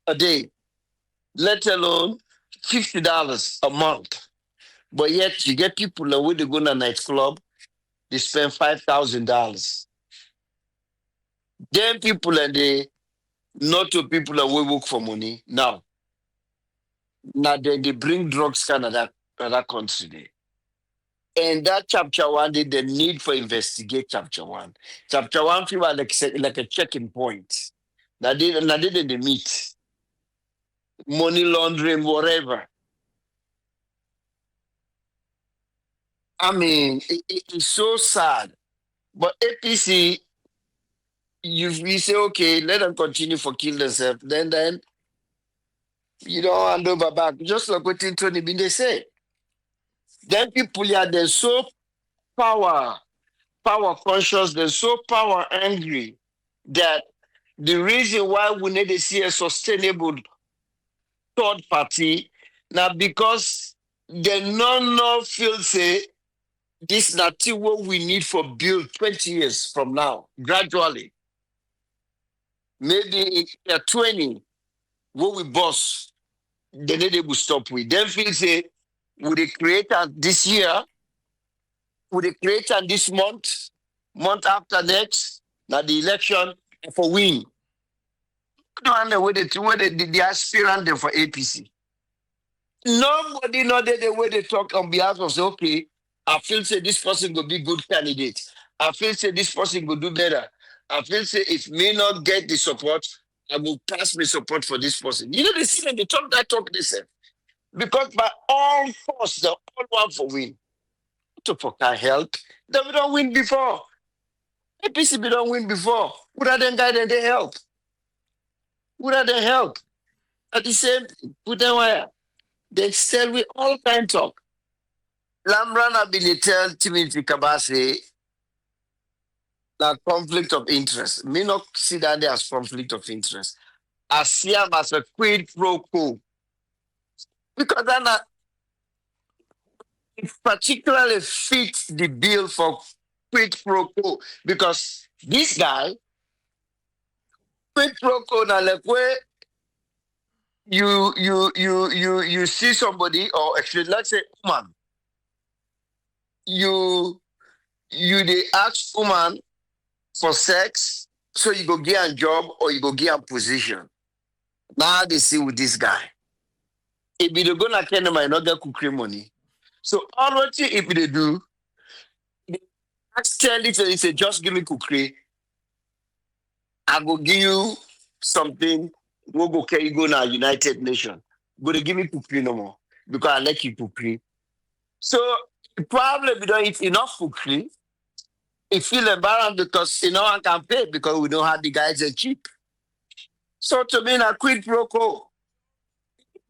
a day, let alone $50 a month. But yet you get people that when they go to a nightclub, they spend $5,000. Then people and they not to people that will work for money. Now then they bring drugs kind of that country there. And that chapter 1, the need for investigate chapter 1. Chapter 1 feel like a checking point. That they meet. Money laundering, whatever. I mean, it's so sad. But APC, you say, okay, let them continue for kill themselves. Then you don't hand over back. Just like what Tony Binde say. Then people they're so power conscious, they're so power angry that the reason why we need to see a sustainable third party now because they not feel say this not what we need for build 20 years from now, gradually. Maybe in 20, what we boss, they need to stop with. Then feel say, would they create this year? Would they create this month after next? Now the election for win. I don't know where the aspirant there for APC. Nobody know that the way they talk on behalf of say, okay, I feel say this person will be good candidate. I feel say this person will do better. I feel say if me not get the support, I will pass my support for this person. You know, they see them, they talk they say. Because by all force, they all want for win. To can help. They don't win before. APC don't win before. Would have them guide and they help? Would have them help? At the same, put them where? They still with all kind talk. Lamran have been tell Timothy Kabase that conflict of interest. Me not see that there as conflict of interest. I see him as a quid pro quo. Because that it particularly fits the bill for quid pro quo. Because this guy, quid pro quo, now like where you see somebody, or actually let's say woman, you they ask woman for sex, so you go get a job or you go get a position. Now they see with this guy. If they go na Kenya, might not get cookery money. So all what if they do, they tell it and say, just give me cookery. I go give you something. We'll go carry you go now United Nations. But they give me cookery no more because I like you cookery. So probably we don't eat enough cookery. It feel embarrassed because I can pay because we don't have the guys are cheap. So to me, a quid pro quo.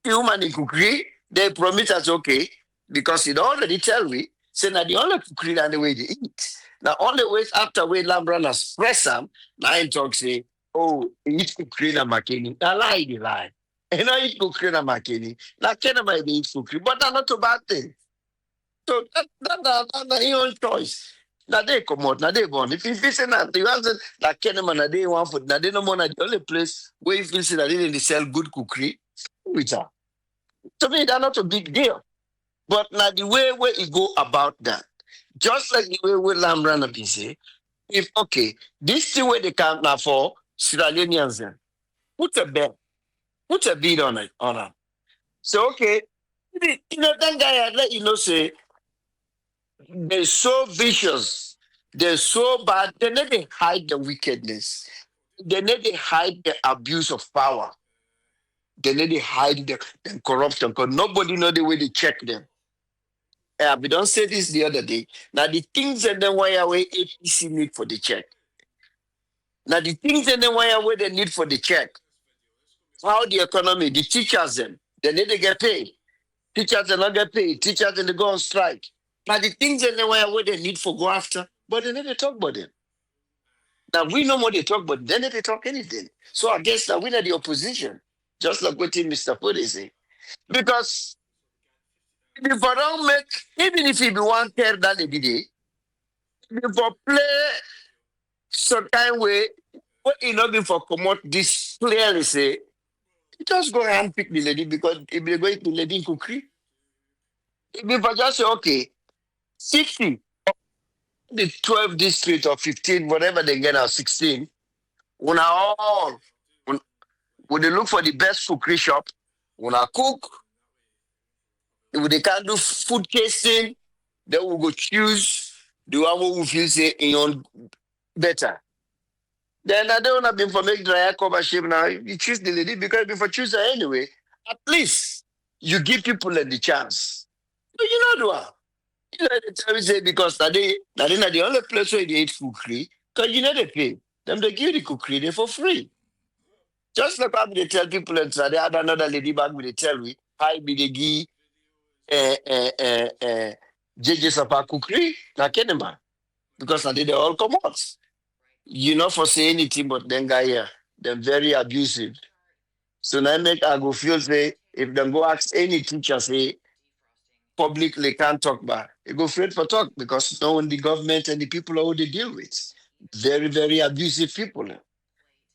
The woman in cookery, they promise us okay, because it already tell me, say now the only cookery and the way they eat. Now only ways after we Lambran has press them, now he talk say, oh, eat cookery and makini. Now lie the lie. And I eat cookery and makini. Now Kenya might eat cookery, but that's not a bad thing. So that's your own choice. Now they come out, now they born. If you say that, you answer that Kenya man, they want food. Now they no more the only place where you feel say that they sell good cookery. With her. To me, that's not a big deal. But now the way where you go about that, Just like the way we Lam Ranabi say, if okay, this thing where they count now for Sierra Leoneans then, put a bid on it, on it. So okay, that guy had let you know say they're so vicious, they're so bad, they need to hide the wickedness, they need to hide the abuse of power, they need to hide the corruption because nobody know the way they check them. Yeah, we don't say this the other day. Now the things and then why away APC need for the check. Now the things and then why away they need for the check. How the economy, the teachers them, they need to get paid. Teachers they not get paid. Teachers they go on strike. Now the things and then why away they need for go after, but they need to talk about them. Now we know what they talk, but they need to talk anything. So I guess that we are the opposition, just like what Mr. Fode say, because if I don't make, even if he be one care that they did it, if I play some kind way, what you know before come out this clearly say, just go and pick the lady because if they're going to lady in cookery, if I just say okay, 60, the 12 district or 15, whatever they get now, 16, when I all when they look for the best cookery shop, when I cook, if they can't do food tasting, then we go choose the one who we feel say in your better. Then I don't have been for make dry cover shape now. You choose the lady because before choose her anyway, at least you give people the chance. But you know do what? You know they tell me say because that they not the only place where they eat cookery, because you know they pay. Them they give the cookery they for free. Just like how they tell people and they had another lady back with they tell me, hi be the give JJ Sapa cookery, na Kenema. Because I did they all come out. You not for say anything but then guy here. They're very abusive. So now make I go feel say if them go ask any teacher say publicly can't talk about it go afraid for talk because no one the government and the people are who they deal with. Very, very abusive people.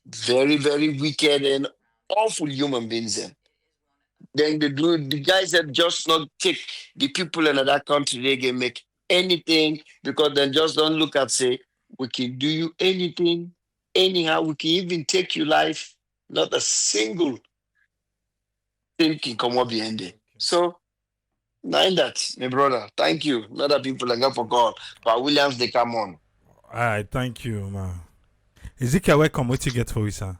Very, very wicked and awful human beings. Then the guys that just not take the people in that country, they can make anything because they just don't look at say, we can do you anything, anyhow, we can even take your life. Not a single thing can come up behind it. So, mind that, my brother. Thank you. Not that people are going for God. But Williams, they come on. All right, thank you, man. Ezekiel, welcome. What you get for us, sir?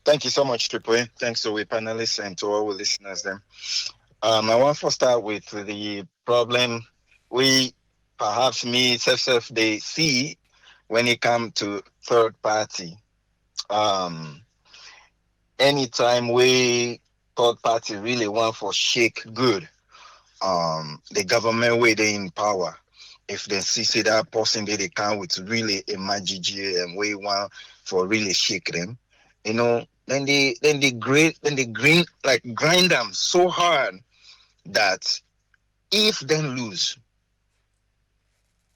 Thank you so much, Triple A. Thanks to our panelists and to all the listeners. Then, I want to start with the problem we perhaps me self they see when it comes to third party. Anytime we third party really want for shake good, the government way they in power. If they see that person they come with really a magic and we want for really shake them, you know, then they green like grind them so hard that if they lose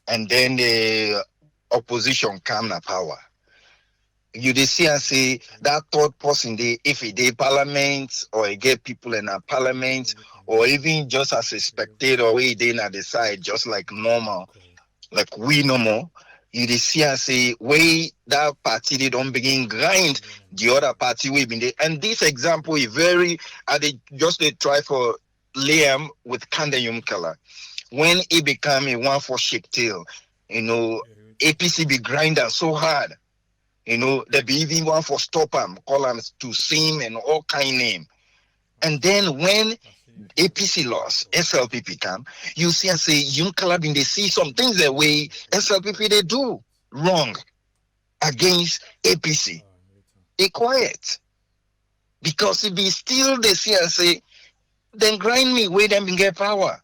and then the opposition come to power, you they see and say that third person they if it they parliament or it get people in a parliament or even just as a spectator way they at the side just like normal, like we normal. You they see and say way that party they don't begin grind the other party we been there. And this example is very they just they try for Liam with Kandayum color. When it became a one for shake tail, you know, APC be grinder so hard. You know, they be even one for stop him, call him to sim and all kind name. And then when APC lost, SLPP come, you see and say, young club in they see some things that way SLPP they do wrong against APC. They quiet. Because if they still they see and say, then grind me where them get power.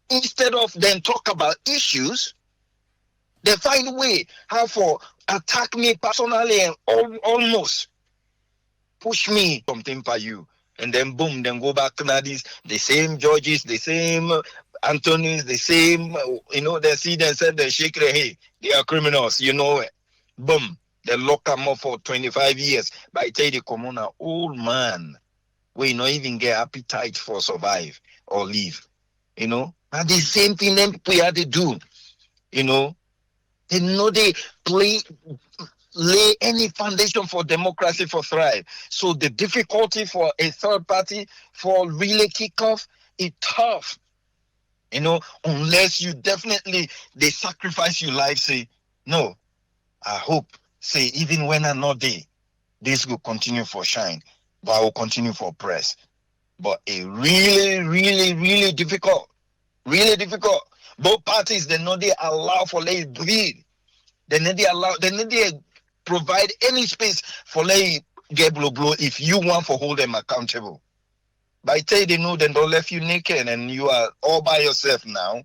Instead of them talk about issues, they find a way how for attack me personally and almost push me something for you. And then boom, then go back to this, the same judges, the same Anthony's, the same, you know, they see them said they shake their hey, they are criminals, you know it. Boom, they lock them up for 25 years. But I tell you, come on, an old man, we not even get appetite for survive or live. You know, and the same thing them people had to do. You know, they play lay any foundation for democracy for thrive. So the difficulty for a third party for really kick off is tough. You know, unless you definitely they sacrifice your life. Say no. I hope say even when I'm not there, this will continue for shine, but I will continue for press. But it really difficult. Really difficult. Both parties they know they allow for let breathe. They need they provide any space for let get blow if you want to hold them accountable. By the time they know then don't left you naked and you are all by yourself now.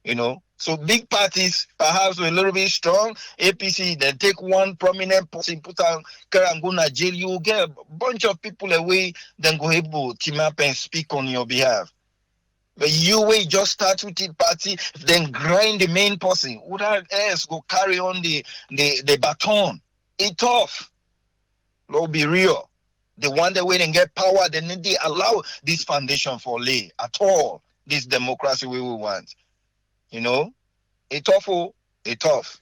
You know. So big parties perhaps were a little bit strong. APC then take one prominent person, put on Karanguna jail, you get a bunch of people away, then go able to team up and speak on your behalf. But you will just start with the party, then grind the main person. Who else go carry on the baton? It's tough. Let's be real. The one that way and get power, they need to allow this foundation for lay at all. This democracy we will want. You know? It's tough, oh, it's tough.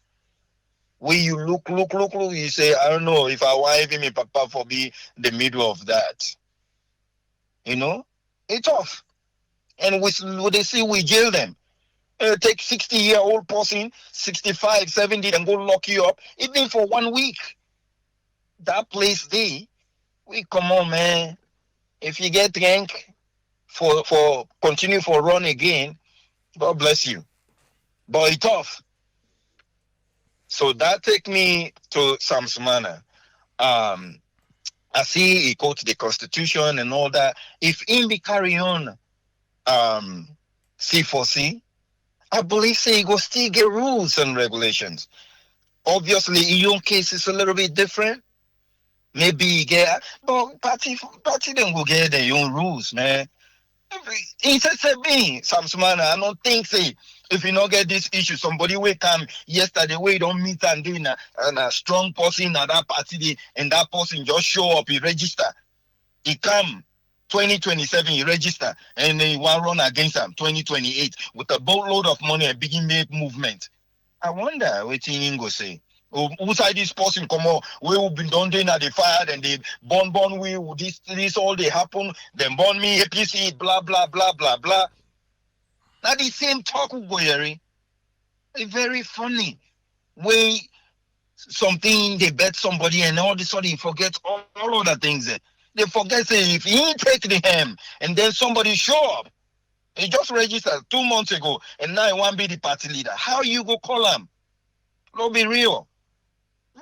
When you look, you say, I don't know if I want even my papa for be the middle of that. You know? It's tough. And they say we jail them. Take 60-year-old person, 65, 70, and go lock you up, even for 1 week. That place there, we come on, man. If you get rank for continue for run again, God bless you. But it's tough. So that take me to Sam Sumana. I see he quotes the Constitution and all that. If him be carry on C4C, I believe say he go still get rules and regulations. Obviously, in your case, it's a little bit different. Maybe you get, but party then go get their own rules, man. He said me, Samsumana, I don't think say if you not get this issue, somebody will come yesterday we don't meet and then a strong person at that party and that person just show up, he register. He come 2027, he register and he want run against him 2028 with a boatload of money and begin make movement. I wonder what he go say. Who side this person come on? We will be done doing at the fire and they burn we this all they happen, then burn me APC, blah blah blah blah blah. Now the same talk we go hearing. It's very funny. We something they bet somebody and all this sudden forget all other things. They forget say if he take the hem and then somebody show up, he just registered 2 months ago and now he want to be the party leader. How you go call him? Let's be real.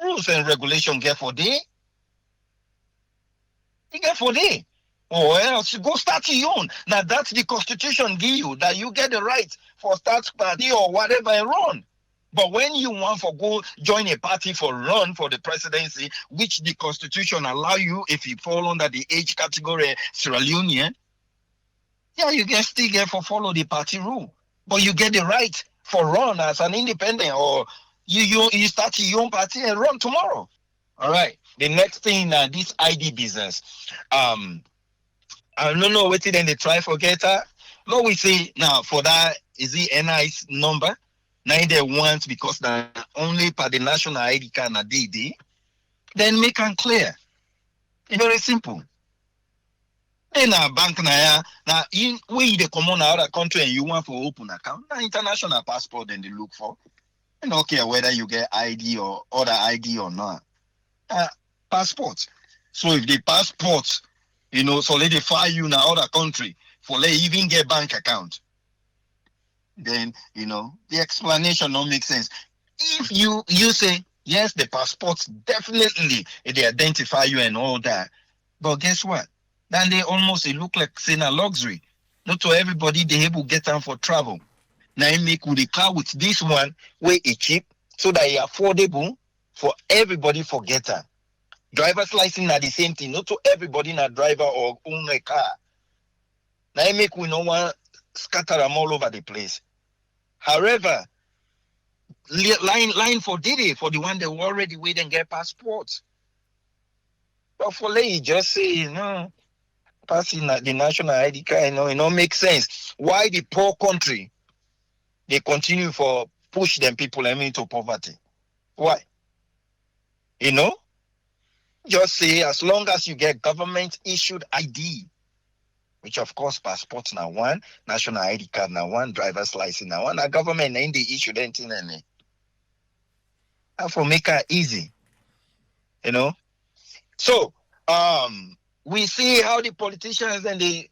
Rules and regulation get for day. You get for day. Or else you go start your own. Now that's the Constitution give you that you get the right for start party or whatever and run. But when you want for go join a party for run for the presidency, which the Constitution allow you if you fall under the age category Sierra Leone, yeah, you can still get for follow the party rule. But you get the right for run as an independent or you start your own party and run tomorrow. All right. The next thing this ID business. I don't know what then they try forget her. No, we say now for that is the NI's number. Now they want because that only per the national ID card na DD. Then make them clear. It's very simple. Then a bank now in where they come on out of country and you want for open account, now international passport then they look for. I don't care whether you get ID or other ID or not. Passport. So if the passport, solidify you in other country for let even get bank account, then the explanation don't make sense. If you say yes, the passports definitely they identify you and all that, but guess what? Then they almost look like saying a luxury. Not to everybody they able get them for travel. Now you make with the car with this one where it cheap so that it affordable for everybody for getter. Driver's license are the same thing. Not to everybody not driver or own a car. Now you make we no one scatter them all over the place. However, line for Diddy for the one that already wait and get passports. But for lay just say passing the national ID card, it don't make sense. Why the poor country they continue for push them people into poverty? Why? Just say as long as you get government issued ID, which of course passport now one, national ID card now one, driver's license now one, a government ain't they issued anything and for make it easy. So we see how the politicians and they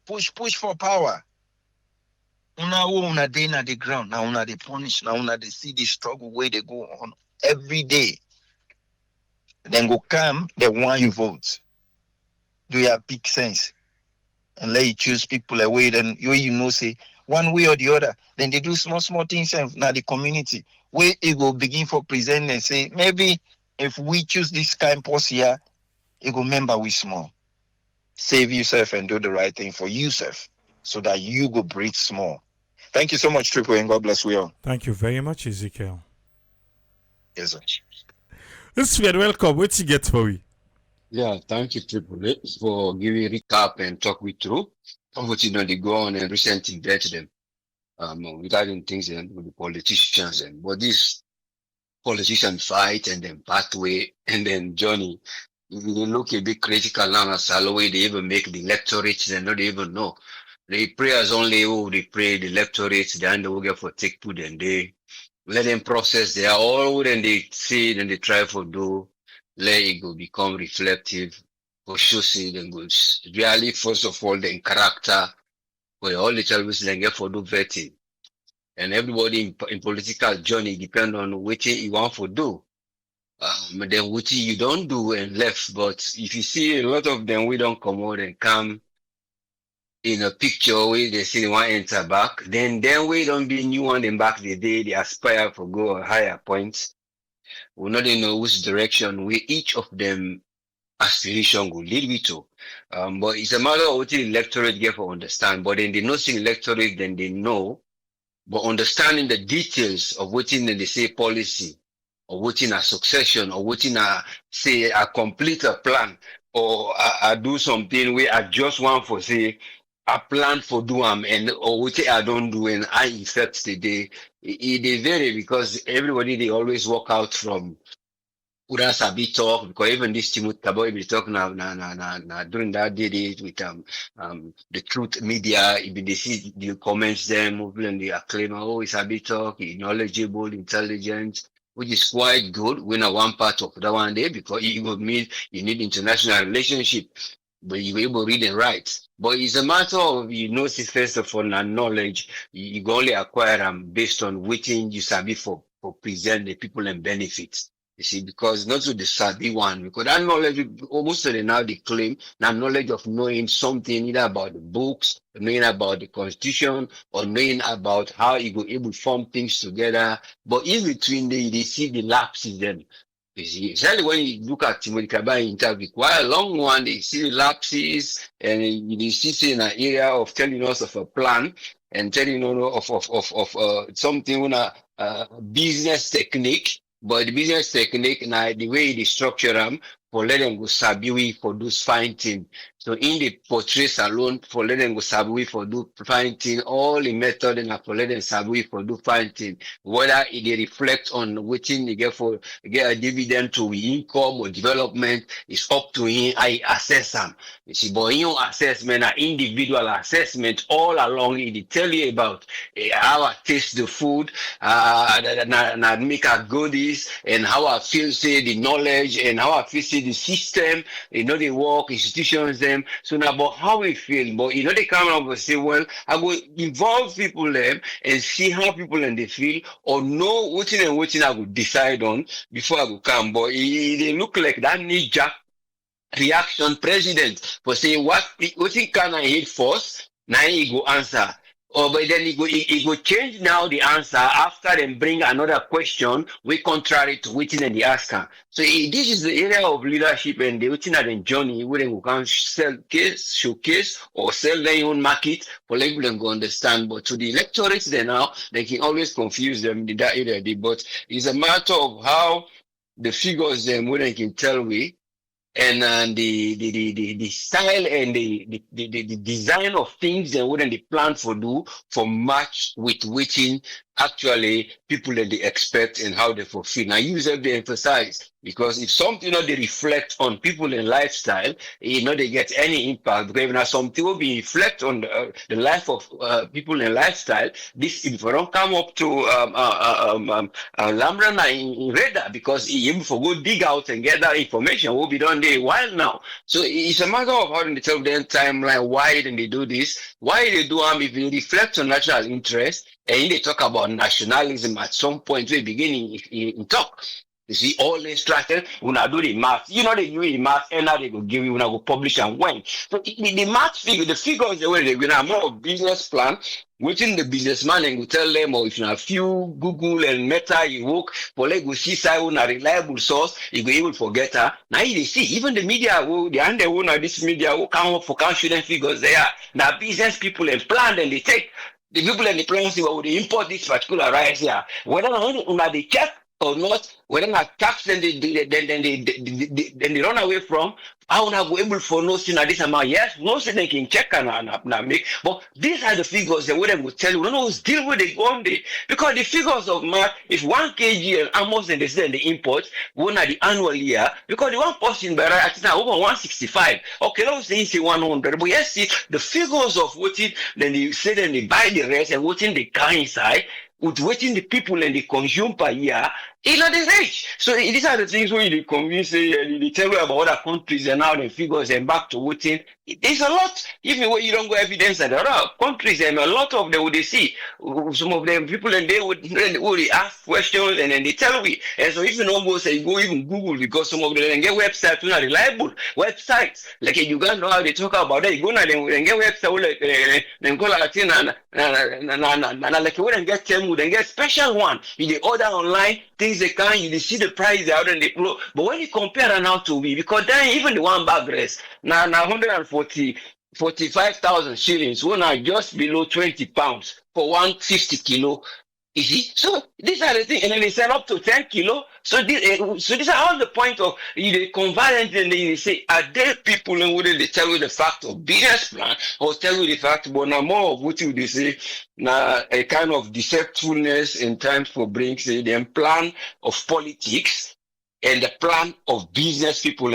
push for power. Una day na the ground, now una they punish, now una they see the struggle where they go on every day. Then go come, they want you vote. Do you have big sense? And let you choose people away, then you say one way or the other. Then they do small things now the community. Where it will begin for present and say, maybe if we choose this campus here, it will remember we small. Save yourself and do the right thing for yourself so that you go breathe small. Thank you so much, Triple, and God bless you all. Thank you very much, Ezekiel. Yes, sir. This is welcome. What you get for we? Yeah, thank you, Triple, for giving recap and talk me through what they go on and recent events them regarding things and with the politicians and but this politician fight and then pathway and then journey. They look a bit critical now as the way they even make the electorates and not even know. They pray as only they pray the electorates, they hand over for take put and they let them process their all and they see and they try for do. Let it go become reflective for sure see them goods. Really, first of all, the character for all the services they get for do vetting. And everybody in political journey depend on what you want to do. Then what you don't do and left. But if you see a lot of them, we don't come out and come in a picture where they see one enter back. Then we don't be new one them back the day they aspire for go higher points. We not know which direction we each of them aspiration will lead me to. But it's a matter of what the electorate get for understand. But then they know see electorate, then they know. But understanding the details of what in they say policy, or what in a succession, or what in a say a complete a plan, or I do something where I just want for say a plan for do and or what I don't do and I effect the day. It vary because everybody they always walk out from Ura Sabi talk because even this Timothy Taboy be talk now during that day with the truth media, if they see the comments them and they acclaim, oh it's Sabi talk, he knowledgeable, intelligent, which is quite good. We're not one part of that one day because it would mean you need international relationship, but you able to read and write. But it's a matter of see first of all and knowledge you only acquire them based on waiting you sabi for present the people and benefits. You see, because not to the sabi one, because that knowledge almost now they claim that knowledge of knowing something either about the books, knowing about the constitution, or knowing about how you go able to form things together. But in between they see the lapses then. You see, exactly when you look at Timothy Kabai interview, quite a long one, they see the lapses and you see in an area of telling us of a plan and telling us of something on a business technique. But the business technique now the way they structure them for let them go sabi for those fine thing. So in the portraits alone for let them go sabi for do fine thing, all the method and for let them sabi for do fine thing. Whether it reflect on which thing they get a dividend to income or development is up to him. I assess them. You see, but in your assessment, an individual assessment all along it tell you about how I taste the food, and make a goodies and how I feel say the knowledge and how I feel say the system, they work, institutions them. So now about how we feel, but they come up and say, well, I will involve people them and see how people and they feel or know what I will decide on before I will come. But they look like that knee-jerk reaction president for say what he can I hit first, now he go answer. Or but then he go change now the answer after then bring another question we contrary to waiting and the answer. So this is the area of leadership and the waiting at the journey where they can showcase or sell their own market for people to go understand. But to the electorates they now they can always confuse them in that area. But it's a matter of how the figures them where they can tell we and the style and the design of things and what they plan for do for match with waiting actually people that they expect and how they fulfill. Now use them to emphasize because if something they reflect on people and lifestyle, they get any impact because now something will be reflect on the life of people and lifestyle. This if you don't come up to Lambrana in radar because you for go dig out and get that information will be done there a while now. So it's a matter of how they tell them timeline why then they do this, why they do if you reflect on national interest and they talk about nationalism at some point we beginning in talk. You see, all the instructors, when I do the math, they do the math, and now they go give you, when I go publish and when. So the math figure, the figures, the way they're going to have more business plan, within the businessman and go tell them, or if you have few Google and Meta, you work, for like go see side on a reliable source, you go able forget her. Now you see, even the media, the under one of this media, who come up for country figures there, now business people and plan and they take. The people in the plans will import this particular rice here. Whether they check or not, whether not tax then they run away from. How now go able for no sin at this amount? Yes, no sin they can check and make. But these are the figures that we will tell you. We don't know who's deal with the one day because the figures of math, if 1 kg and almost in the import, one at the annual year because the one person by right now over 165. Okay, let's say 100. But yes, see the figures of what it then they say then they buy the rest and what in the car inside. With waiting the people and the consume per year, the rich. So these are the things where you convince, they tell you about other countries and how the figures and back to waiting. There's a lot, even when you don't go evidence that there are countries and a lot of them would they see. Some of them people and they would ask questions and then they tell you. And so if you don't go say go even Google because some of them get websites not reliable websites. Like in Uganda know how they talk about that. You go now and get websites like then call Latin and like you wouldn't get them then get special one. You they order online, things they can, you see the price they out and they blow. But when you compare that now to me, because then even the one bag rest, now 45,000 shillings, when are just below 20 pounds for 150 kilo. You see? So these are the things, and then they sell up to 10 kilo. So these are all the point of they convert and then they say, are there people in whether they tell you the fact of business plan or tell you the fact, but now more of what you they say, now a kind of deceptiveness in times for bring say them plan of politics and the plan of business people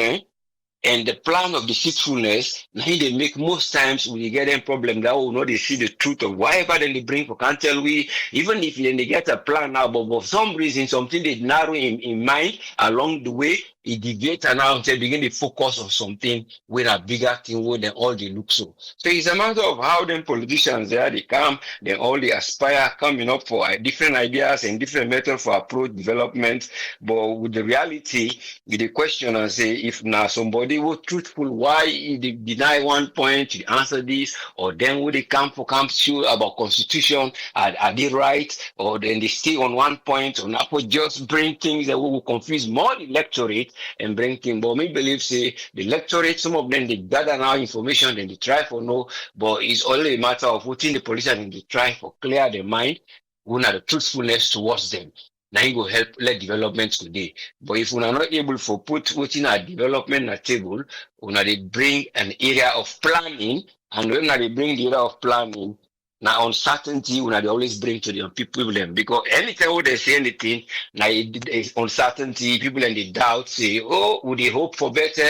and the plan of deceitfulness, now they make most times when you get them problem that will not they see the truth of whatever then they bring for can't tell we, even if then they get a plan now, but for some reason something they narrow in mind along the way, it deviates and now they begin to focus on something with a bigger thing more than all they look so. So it's a matter of how them politicians there they come, then all they aspire coming up for different ideas and different methods for approach development. But with the reality, with the question and say if now somebody was truthful, why they deny one point, you answer this, or then would they come sure about constitution, are they right, or then they stay on one point, or not just bring things that will confuse more the electorate and bring things. But me believe say the electorate, some of them they gather now information, then they try for no, but it's only a matter of putting the police and they try for clear their mind, who are the truthfulness towards them. Now you go help let development today. But if we are not able to put within our development on the table, we they bring an area of planning, and when they bring the area of planning, now uncertainty when they always bring to the people them because anytime when they say anything, now it's uncertainty, people and the doubt say, oh, would they hope for better?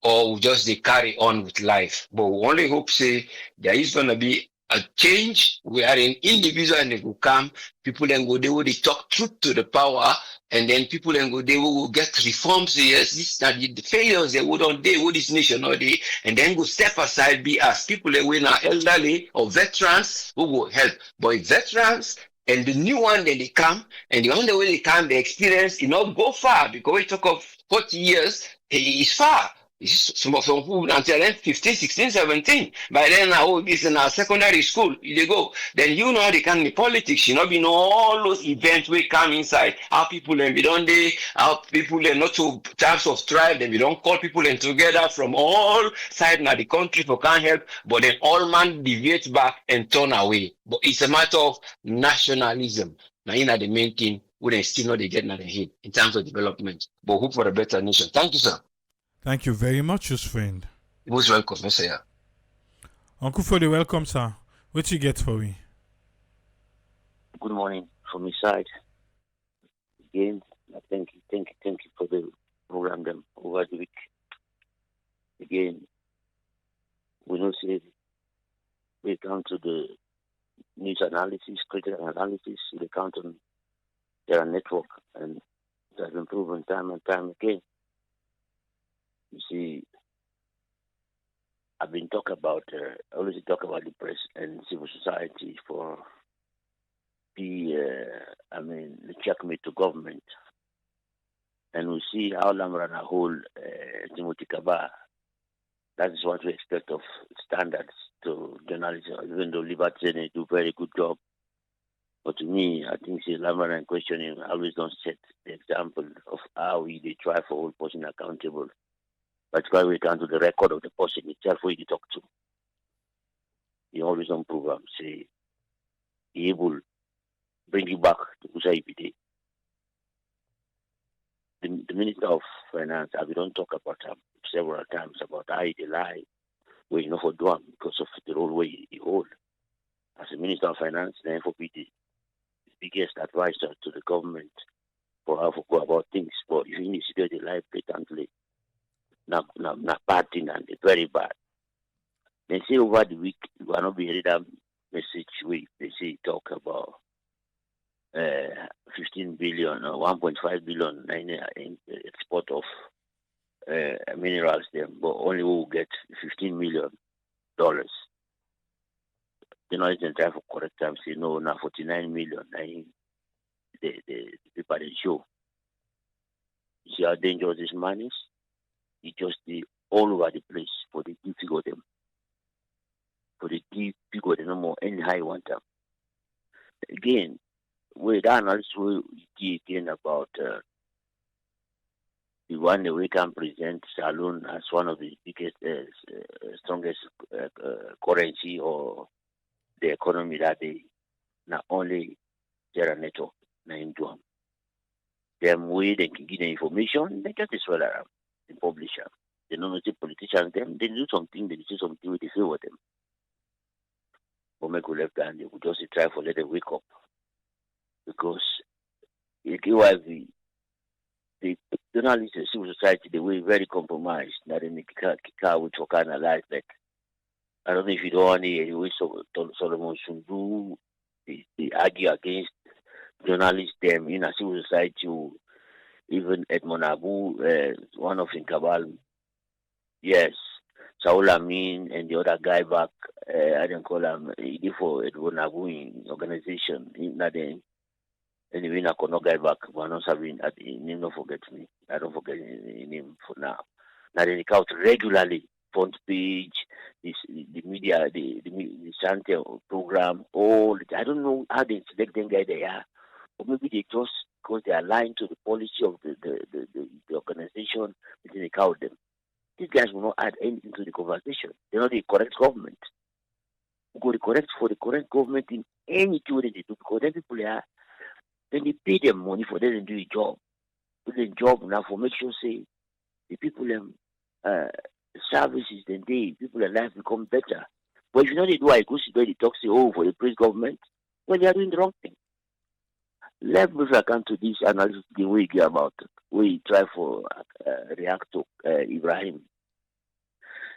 Or just they carry on with life. But we only hope say there is gonna be a change where an individual and they will come, people then go, they will talk truth to the power, and then people then go, they will get reforms. Yes, this that the failures they would on day with this nation or day, and then go step aside, be as people that were now elderly or veterans who will help. But veterans and the new one then they come, and the only way they come, the experience, not go far because we talk of 40 years, it's far. Some people until then 15, 16, 17. By then, all this in our secondary school, they go. Then you know they can be politics, all those events we come inside. How people and we don't how people and not to types of tribe, then we don't call people and together from all sides of the country for can't help, but then all man deviates back and turn away. But it's a matter of nationalism. Now, the main thing, we still know they get nothing hit in terms of development. But hope for a better nation. Thank you, sir. Thank you very much, your friend. Most welcome, Mr. Yeah. Uncle for the welcome, sir. What you get for me? Good morning from his side. Again, thank you for the program them over the week. Again, we know say we come to the news analysis, critical analysis, we count on their network, and it has been proven time and time again. You see, I've been always talk about the press and civil society for the checkmate to government. And we see how Lamrana hold Timothy Kaba. That is what we expect of standards to journalism, even though Liberty do very good job. But to me, I think Lamrana in questioning always don't set the example of how they try for all person accountable. But when we come to the record of the person itself who he talk to. He always on program say he able bring you back to Kusaipide. The Minister of Finance, we don't talk about him several times about how he lie, where you know for do because of the role where he hold. As a Minister of Finance, then for be the biggest advisor to the government for how to go about things. But if you need to do the lie blatantly, not bad thing and it's very bad. They say over the week you will not be hearing that message where they say talk about 15 billion or 1.5 billion in export of minerals there, but only will get $15 million. You know, it's try for correct time say no, now 49 million. The people they show. You see how dangerous this man is? He just all over the place for the deep figure them. For the deep figure they no more any high want them. Again, with that analysis we again about the one that we can present Saloon as one of the biggest, strongest currency or the economy that they not only their network named to them. Them way they can give the information, they just as well around the publisher. They don't know the politicians them, they do something, they do something with the favor them. But make we left hand, they would just try for let them wake up. Because the journalists and civil society, they were very compromised. Now they make car which will kind of like that. I don't know if you don't want any way Solomon Sundu, they argue against journalists them in a civil society, even Edmond Abu, one of in Kabal. Yes. Saul Amin and the other guy back, I don't call him, he for Edmond Abu in organization. Anyway, I cannot get back. But not having name not forget me. I don't forget his name for now. Now they count regularly, front page, the media, the Sante program, all. I don't know how they select them guy they are, or maybe they just because they are aligned to the policy of the organization, they count them. These guys will not add anything to the conversation. They're not the correct government. We go the correct government in any way they do because then people are. Then they pay them money for them to do a job. Do the job now for make sure say the people services then people life become better. But if you know they do I go see where they talk say for the praise government, well they are doing the wrong thing. Let me come to this analysis the way you get about it. We try for react to Ibrahim.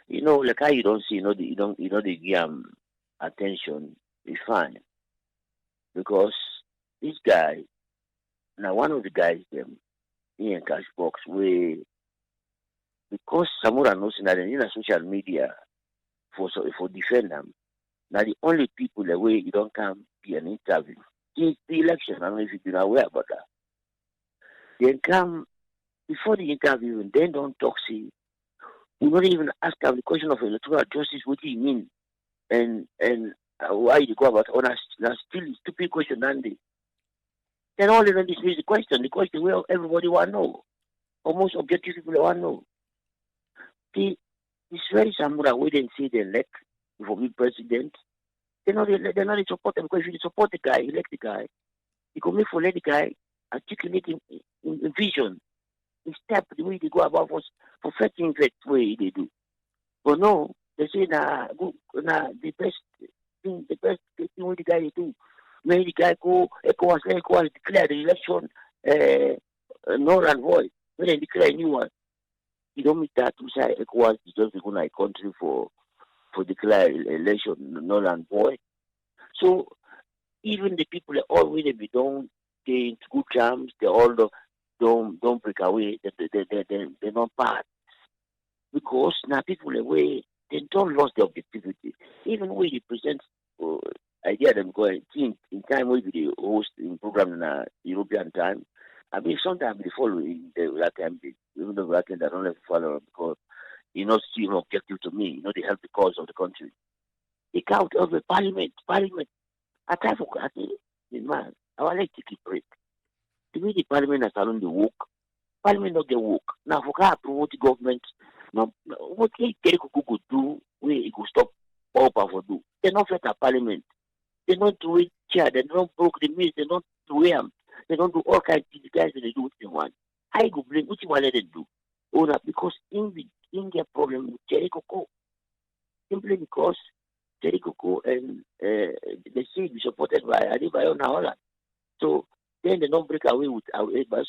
You know, like how you don't see, you don't they give attention, it's fine. Because this guy, now one of the guys them in Cashbox where because Samura knows that in a social media for defend them, now the only people the way you don't come be an interview. The election, I don't know if you've been aware about that. Then come before the interview and then don't talk see. We don't even ask them the question of electoral justice, what do you mean? And why you go about honest that's still a stupid question, Andy. Then all of them dismiss the question where everybody want to know. Or most objective people want to know. It's very Samura where they say they elect for be president. They're not support them because if you support the guy, elect the guy, you can make for let the guy articulate in vision. the step, the way they go about for fetching that way they do. But no, they say the best thing what the guy they do. When the guy go ECOWAS declare the election null and void. When they declare a new one, you don't meet that to say ECOWAS is just going to country for declare election null and void. So even the people that always be done, they in good terms, they all don't break away, they don't part. Because now people away, they don't lose their objectivity. Even when they present idea them going in time we the host in program in European time. I mean sometimes they follow in that time even though I don't have to follow because still an objective to me, they help the cause of the country. They count of the parliament. I try for man, I would like to keep break. The way the parliament has alone the work, parliament not get work. Now for that promote the government, no what they could do where it could stop all power do. They not let a parliament. They don't do it chair, they don't broke the mills, they don't do them, they don't do all kinds of things guys that they do what they want. I go blame which one let them do. Because in their problem with Cherry Coco. Simply because Cherry Coco and they say be supported by Adebayo Naola. So then they don't break away with our Adebayo.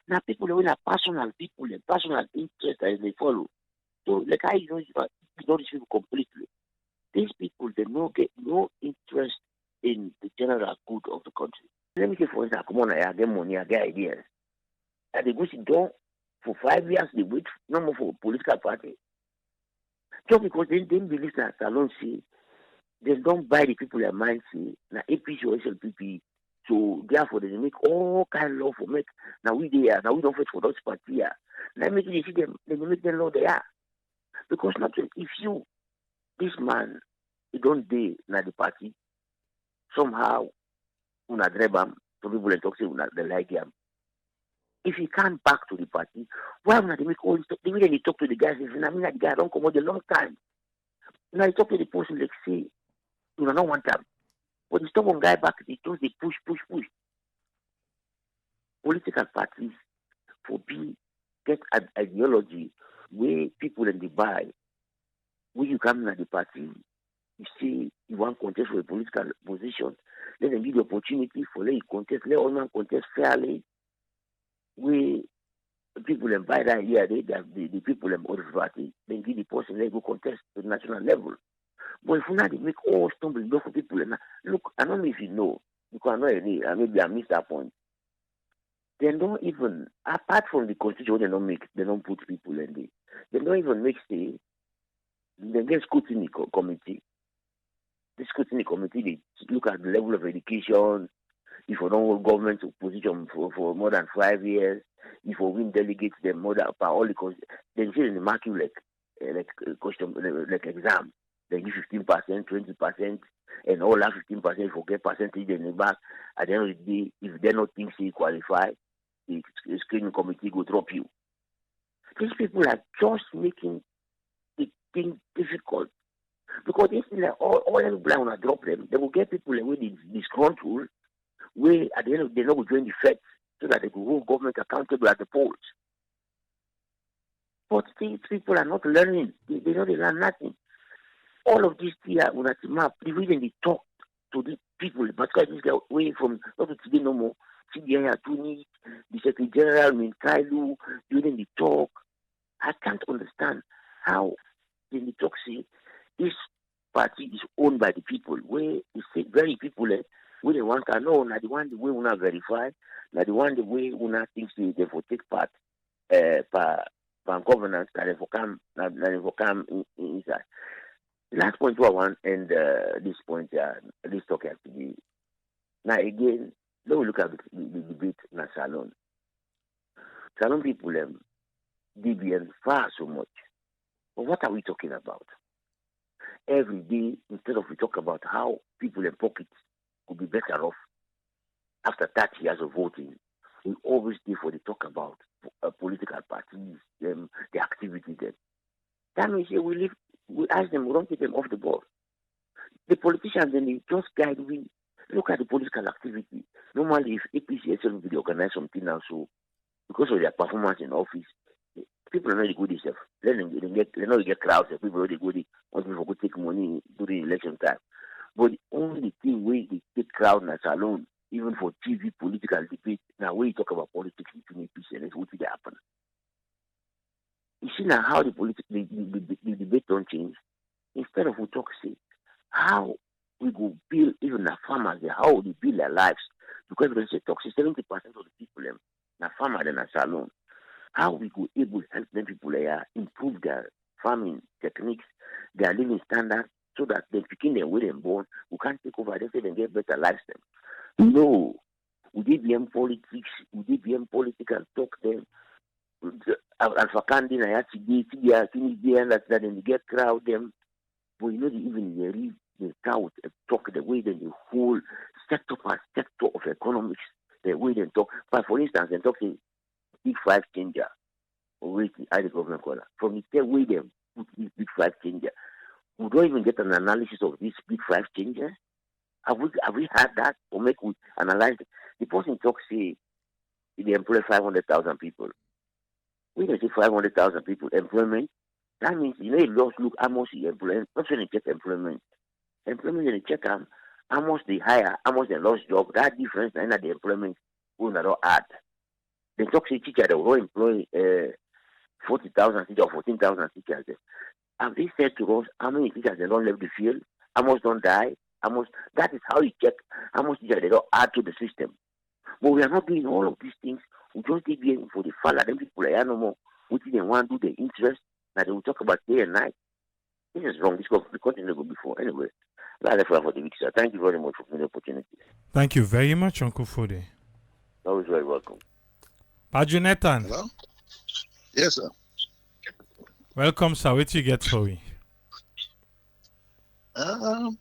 Now people they will have personal people and personal interest as they follow. So like I ignore these people completely. These people they don't get no interest in the general good of the country. Let me say for instance, come on, I get money, I get ideas. And they go sit down for 5 years, they wait no more for a political party. Just because they didn't believe that Salon see, they don't buy the people their mind see, na APC or SLPP. So therefore they make all kind of law for make now we don't fight for those party here. Now make it see them, they make them law they are. Because not if you this man he don't day na the party, somehow una drive him, some people talk say they like him. If he can't back to the party, why would they make all this? The way they talk to the guys, I mean, that guy don't come out a long time. Now they talk to the person, like say, you don't want time. But the stubborn guy back, they push. Political parties for get an ideology where people in the buy, where you come in the party, you say you want contest for a political position, let them give the opportunity for let you contest, let all men contest fairly. We people in by that idea, the people in other party, then give the person let go contest to the national level. But if not, they make all stumbling block for people. And look, I don't know if you know, because maybe I missed that point. They don't even, apart from the constitution, they don't put people in there. They don't even make they get scrutiny committee. The scrutiny committee, they look at the level of education. If you don't hold government position for more than 5 years, if you win delegates, then more than all because they say in the mark you like question like exam, they give 15%, 20%, and all that 15% if you get percentage in the back. At the end of the day, if they don't think you qualify, the screening committee will drop you. These people are just making the thing difficult because they feel like all everybody want to drop them. They will get people away disgruntled. Where at the end of the day, they will join the Fed so that they will hold government accountable at the polls. But these people are not learning. They learn nothing. All of this here, when at the map, the reason they talk to the people, particularly this guy away from not today no more, CDI Atuni, the Secretary General Minkailu, during the talk. I can't understand how in the talk say this party is owned by the people, where they say very people where they want to know, not the one the way we not verify, not the one the way we not think they will take part per governance that they will come inside. The last point I want and this point this talk has to be now again. Let me look at the debate in the Salon. Salon people deviate far so much. But what are we talking about? Every day, instead of we talk about how people in pockets could be better off after 30 years of voting, we always do for the talk about political parties, the activity there. That means we ask them, we don't take them off the board. The politicians then they just guide we look at the political activity. Normally if APC will organize something now, so because of their performance in office, people are not good themselves. They not get crowds. People are good. Want people to take money during election time. But the only thing where they take crowd as alone, even for TV political debate, now when you talk about politics between APC and what will happen? You see now how the debate don't change. Instead of we talk, say, how we go build even the farmers, how they build their lives. Because when they talk, 70% of the people, the farmers and the alone. How we go able to help them people improve their farming techniques, their living standards, so that they picking their way and born, we can't take over them and get better lifestyle. No, we did them politics, we did them political talk them. Alpha Candy, I had to understand and they get crowd them. But you know, even they talk the way that the whole sector of economics, the way they talk. But for instance, they talk big five changer, or wait, I the government call from the way they put this big five changer. We don't even get an analysis of this big five changer. Have we had that, or make we analyze it? The person talks say they employ 500,000 people. When they say 500,000 people employment, that means you just look how much you employ. Not when they check employment. Employment they check how much they hire, how much they lost job. That difference in the employment will not add. They talk to teacher they will employ 40,000 teachers or 14,000 teachers. Have they said to us how many teachers they don't leave the field? How much don't die? How much? That is how you check how much teachers they don't add to the system. But we are not doing all of these things. We just take them for the fall of them people no more. What they want to do the interest that they will talk about day and night. This is wrong. This got the continent go before. Anyway, that's for the week, sir. Thank you very much for the opportunity. Thank you very much, Uncle Fode. Always very welcome. Jonathan. Hello? Yes, sir. Welcome, sir. What you get for me? I'm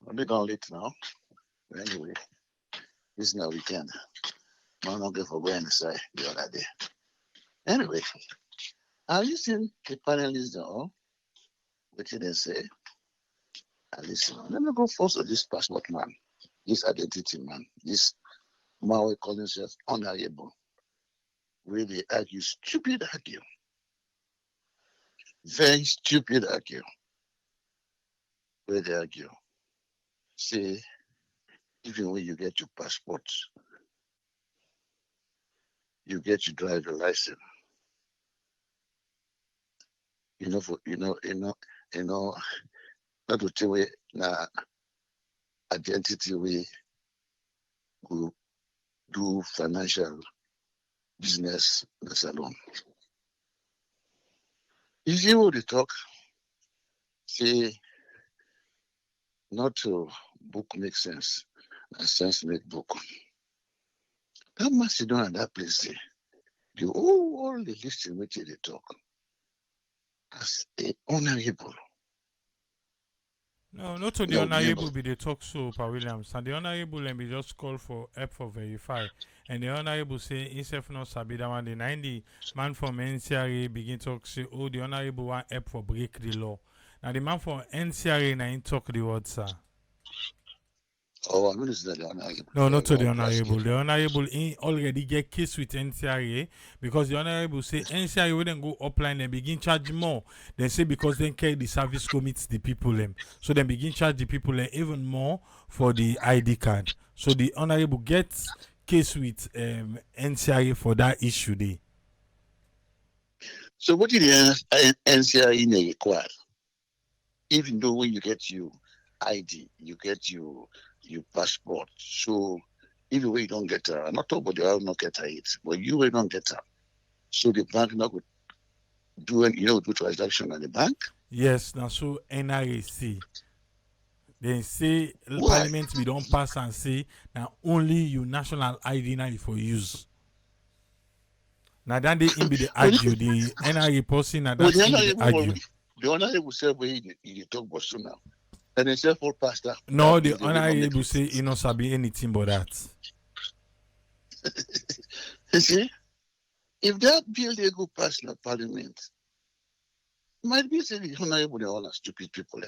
a bit on late now. Anyway, this is now weekend. I'm not going for going aside the other day. Anyway, I listen to panelists all. What did they say? I listen. Let me go first to this passport man, this identity man, this man we call himself honorable. Really argue, stupid argue. Very stupid argue. Where they argue. Say, even when you get your passport, you get your driver license. Not to tell you na identity we go do financial business in the salon. If you would talk, say not to book make sense, and sense make book. That must sit down at that place say, all the listen which they talk as a honorable. No, not to the honorable be the talk so, Pa Williams. And the honorable and be just call for help for verify. And the honorable say, himself not sabi that one. The 90 man from NCRA begin talk say, oh, the honorable want help for break the law. Now the man from NCRA na talk the word, sir. Oh, I'm going to say the honorable. No, not to the honorable. The honorable already get case with NCRA because the honorable say NCRA wouldn't go upline and begin charge more. They say because they care the service commits the people so they begin charge the people even more for the ID card. So the honorable gets case with NCRA for that issue there. So what did the NCRA require? Even though when you get your ID, you get your passport. So even when you don't get her, I'm not talking about the other not get her it, but you will not get her. So the bank not would do do transaction at the bank? Yes, now so NRAC. They say Parliament we don't pass and say now only your national ID now for use. Now then they in be the argue the NRA person now that's in the argue. The honorable say where he talk about so now. And they say for pastor. No, the honorable say he not sabi anything but that. You see, if that bill they go past the parliament, might be say the honorable they all are stupid people.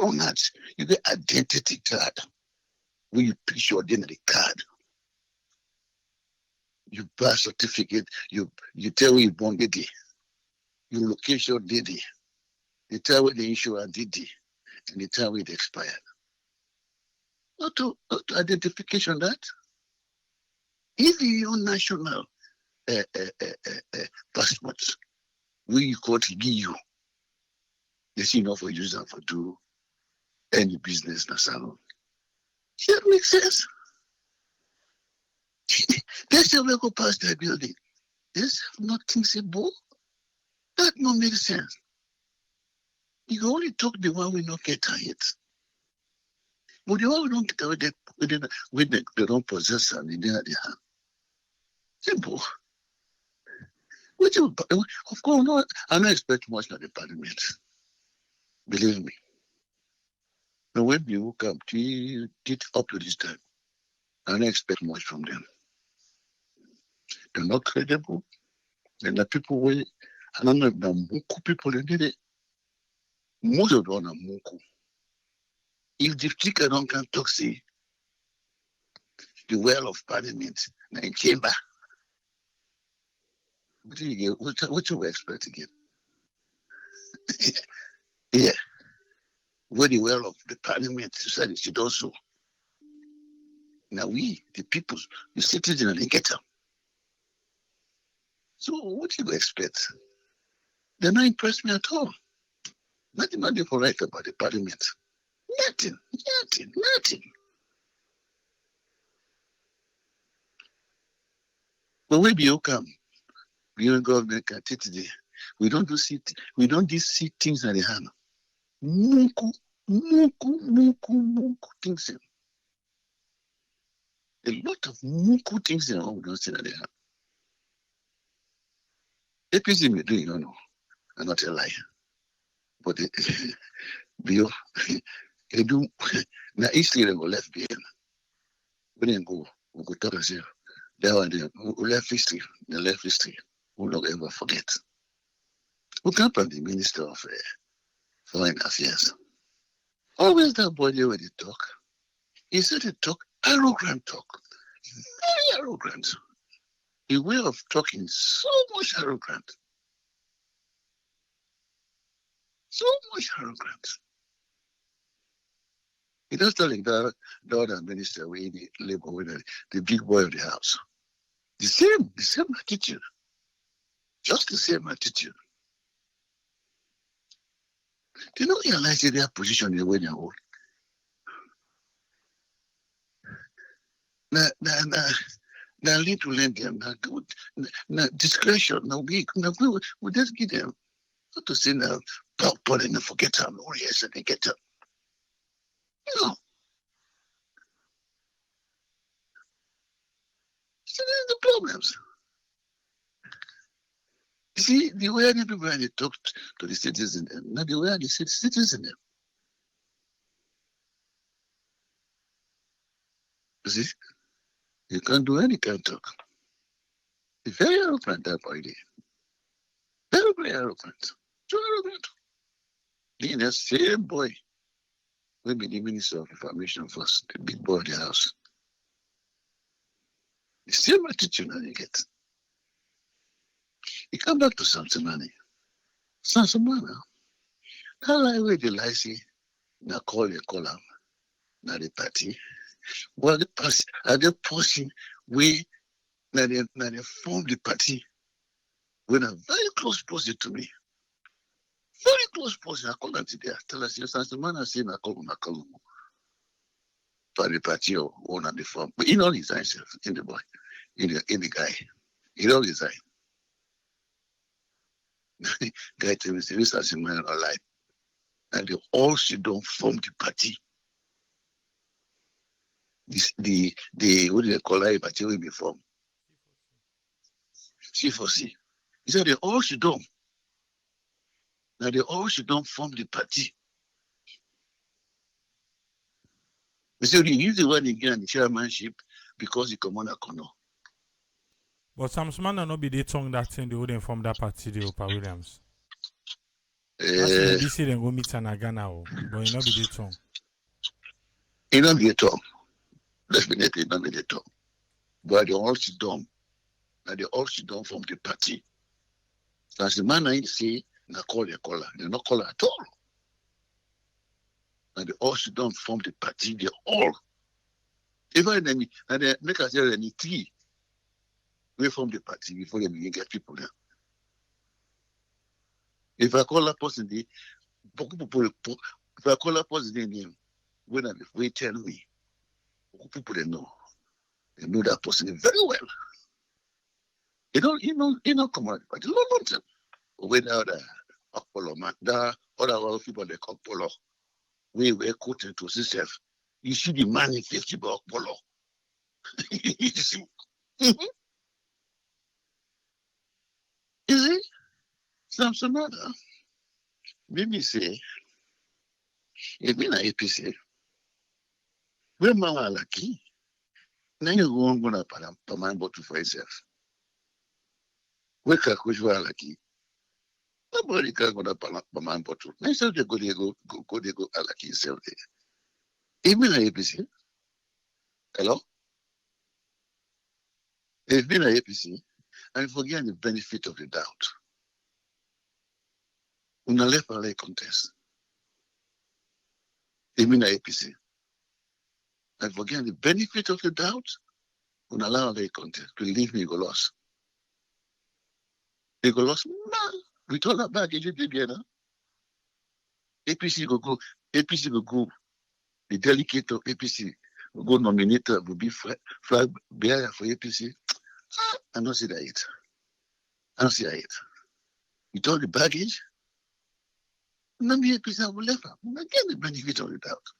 How not? You get identity card when you pick your identity card. You birth certificate, you tell where you born Didi. Your location Didi. You tell where the insurance Didi. And you tell where it expired. Not to identification that. If your national passports, where you got to give you, they see enough for use them for do any business na salon. That makes sense. They say we go past that building. There's nothing simple. That no make sense. You can only talk the one we not get tired. But the one we don't get tired, they don't possess and they don't have their hand. Simple. Of course, no, I don't expect much from the parliament. Believe me. But when you come to up to this time, I don't expect much from them. They're not credible. They're not people where I don't know if they're Muku people in it. Most of them are Muku. If the speaker don't come talk, see the well of parliament in chamber. What do you get? What you expect again? Yeah. Where the well of the parliament society should also. Now we, the people, the citizens, they get them. So what do you expect? They're not impressed me at all. Nothing for right about the parliament. Nothing. But where do you come? We don't government can take today. We don't see things at the hand. Muku things. A lot of muku things in we don't see at the hand. APC may do, you know, I'm not a liar. But they do now history they go left behind. We didn't go, we go talk and say, that one we left history, the left history, we'll not ever forget. We come from the Minister of Foreign Affairs. Always that body where they talk. He said they talk arrogant talk. Very arrogant. The way of talking so much arrogant. So much arrogant. He does tell like the other minister where the labor with the big boy of the house. The same attitude. Just the same attitude. They don't realize their position in the way they hold. Now need to learn them. Now discretion. Now we just give them. Not to say now, but and forget them. Oh yes, and they get them. No. So there's the problems. You see, the way everybody they talk to the citizens, not the way they say citizens. You see, you can't do any kind of talk. It's very arrogant, that boy. Very, very arrogant. So arrogant. Being the same boy, will be the Minister of Information first, the big boy of the house. The same attitude that you get. You come back to Samsonani. Samsonani. That lie where the lie say, now call him, now the party. Well, the person, are they pushing way, now they form the party with a very close person to me. Very close person. I call them today. I tell us, yes, Samsonani, I say, I call him. For the party or one on the form. But he don't resign himself in the boy, in the guy. He don't resign. Guy tell me, say, this is a man alive. And they all should don't form the party. The what do they call it? Party will be formed. C4C. He said they all should don't. Now they all should don't form the party. They say they use the word again the chairmanship because he command a corner. But Samsman will not be the tongue that thing they wouldn't form that party, the Opa Williams. This year they go meet an Agana, but he not be the tongue. He not be the tongue. Definitely not be the tongue. But they all sit down that they all sit down from the party. As the man I say, na call your caller. They're not caller at all. And they all sit down from the party. They all. Even them, and they make us hear any three away from the party before they begin get people there. If I call a person, if I call a person name, when they tell me, people they know that person very well. You don't come out, but you don't know. Without Apollo, that other people they call Polo, we were quoted to yourself. You see the man in 50 about Polo. You see? You see? Something other. Maybe say, if in a APC, we're Mama lucky. Now you're going to put my bottle for yourself. We're lucky. Nobody can go to my bottle. Now you say, go, lucky yourself there. Even a APC. Hello? If in a APC, and forget the benefit of the doubt. Una left a contest. Even a APC. And forget the benefit of the doubt. Una allow a contest. Believe me, you go lost. You go lost. Nah, we told that back. You did again. APC go go. The delegate of APC will go nominate will be flag bearer for APC. I don't see that yet. I don't see that yet. With all the baggage, none of the APC will left. Again, the benefit of the doubt.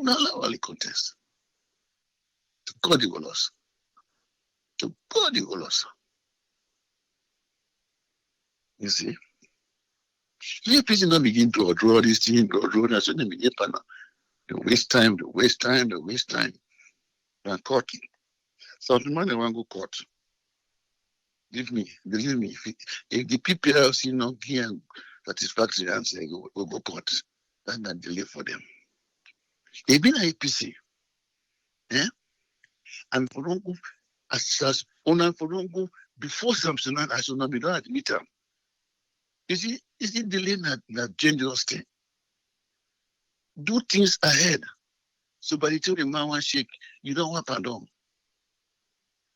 Una allow a contest. To God you go lost. To God you go lost. You see? The APC don't begin to draw this thing, draw that, so they begin to waste time. And court. So the money want to go court. Believe me, if the PPLC not give satisfactory answer, go court. That's not delay for them. They've been an APC. And for don't go as owner for don't go before something I should not be done admit them. You see, is it delay not dangerous thing? Do things ahead. So by the time the man want shake, you don't want pardon.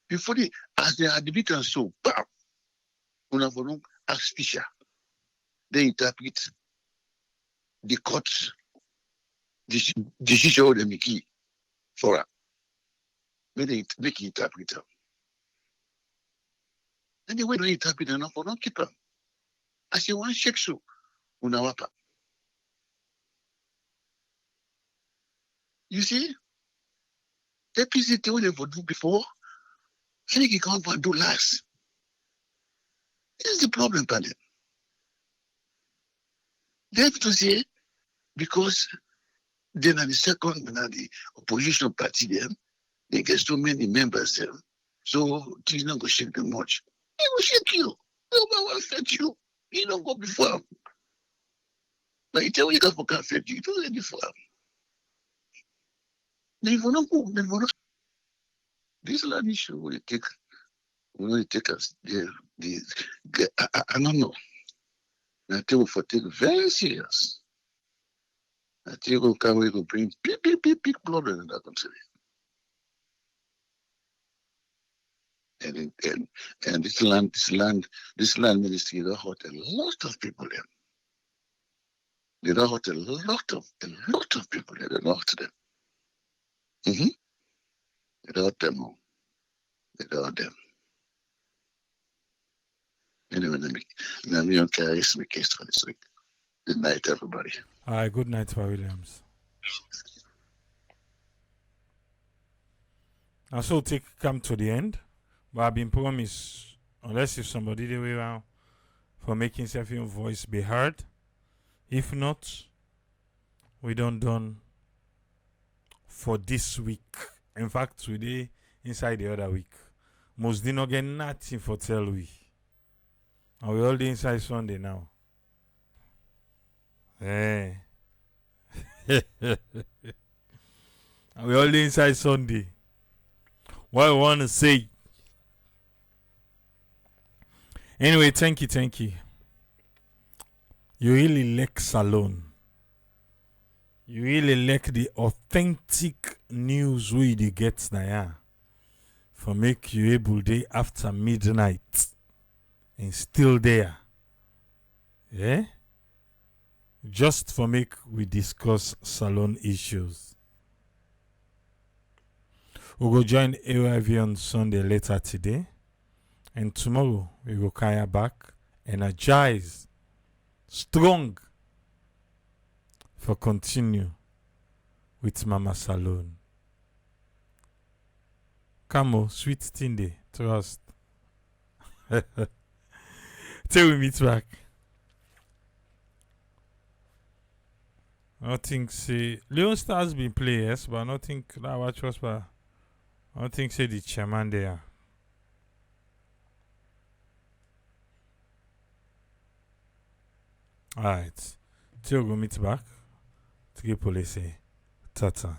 Before as they admit and so, bam, owner for don't ask Fisher. They interpret the court decision of the Mickey for her. When they make it interpret them. Anyway, don't interpret enough for don't keep them. As you want shake so, unawapa. You see, the APC told them for do before, I think he can't do last. This is the problem, Pandit. They have to say, because then at the second, and the opposition party them, they get so many members them, so things not go shake them much. He will shake you. Nobody will affect you. You don't go before. But you tell you can't affect you. You don't go before. They will not go. This land issue will take us there. I don't know. I think we'll take very serious. I think we'll bring big blood in that country. And this land ministry, they hurt a lot of people there. They don't hurt a lot of people there. They don't hurt them. They don't hurt them all. They don't hurt them. Anyway, let me carry my case for this week. Good night, everybody. All right, good night, Pa Williams. And so come to the end. But I've been promised, unless if somebody the way around for making self-your voice be heard. If not, we don't done for this week. In fact, today inside the other week. Most did not get nothing for tell we. And we all the inside Sunday now. Eh. And we all the inside Sunday. What I want to say, Anyway, thank you. You really like Salon. You really like the authentic news we they get now. For make you able day after midnight and still there. Yeah? Just for make we discuss salon issues. We go join AYV on Sunday later today. And tomorrow we go kaya back, energized, strong for continue with Mama Salon. Camo, sweet Tinde, trust. Till we meet back. I think say Leone Stars been play, yes, but I don't think that watch was but I don't think say the chairman there. Alright. Till we meet back. Three police. Tata.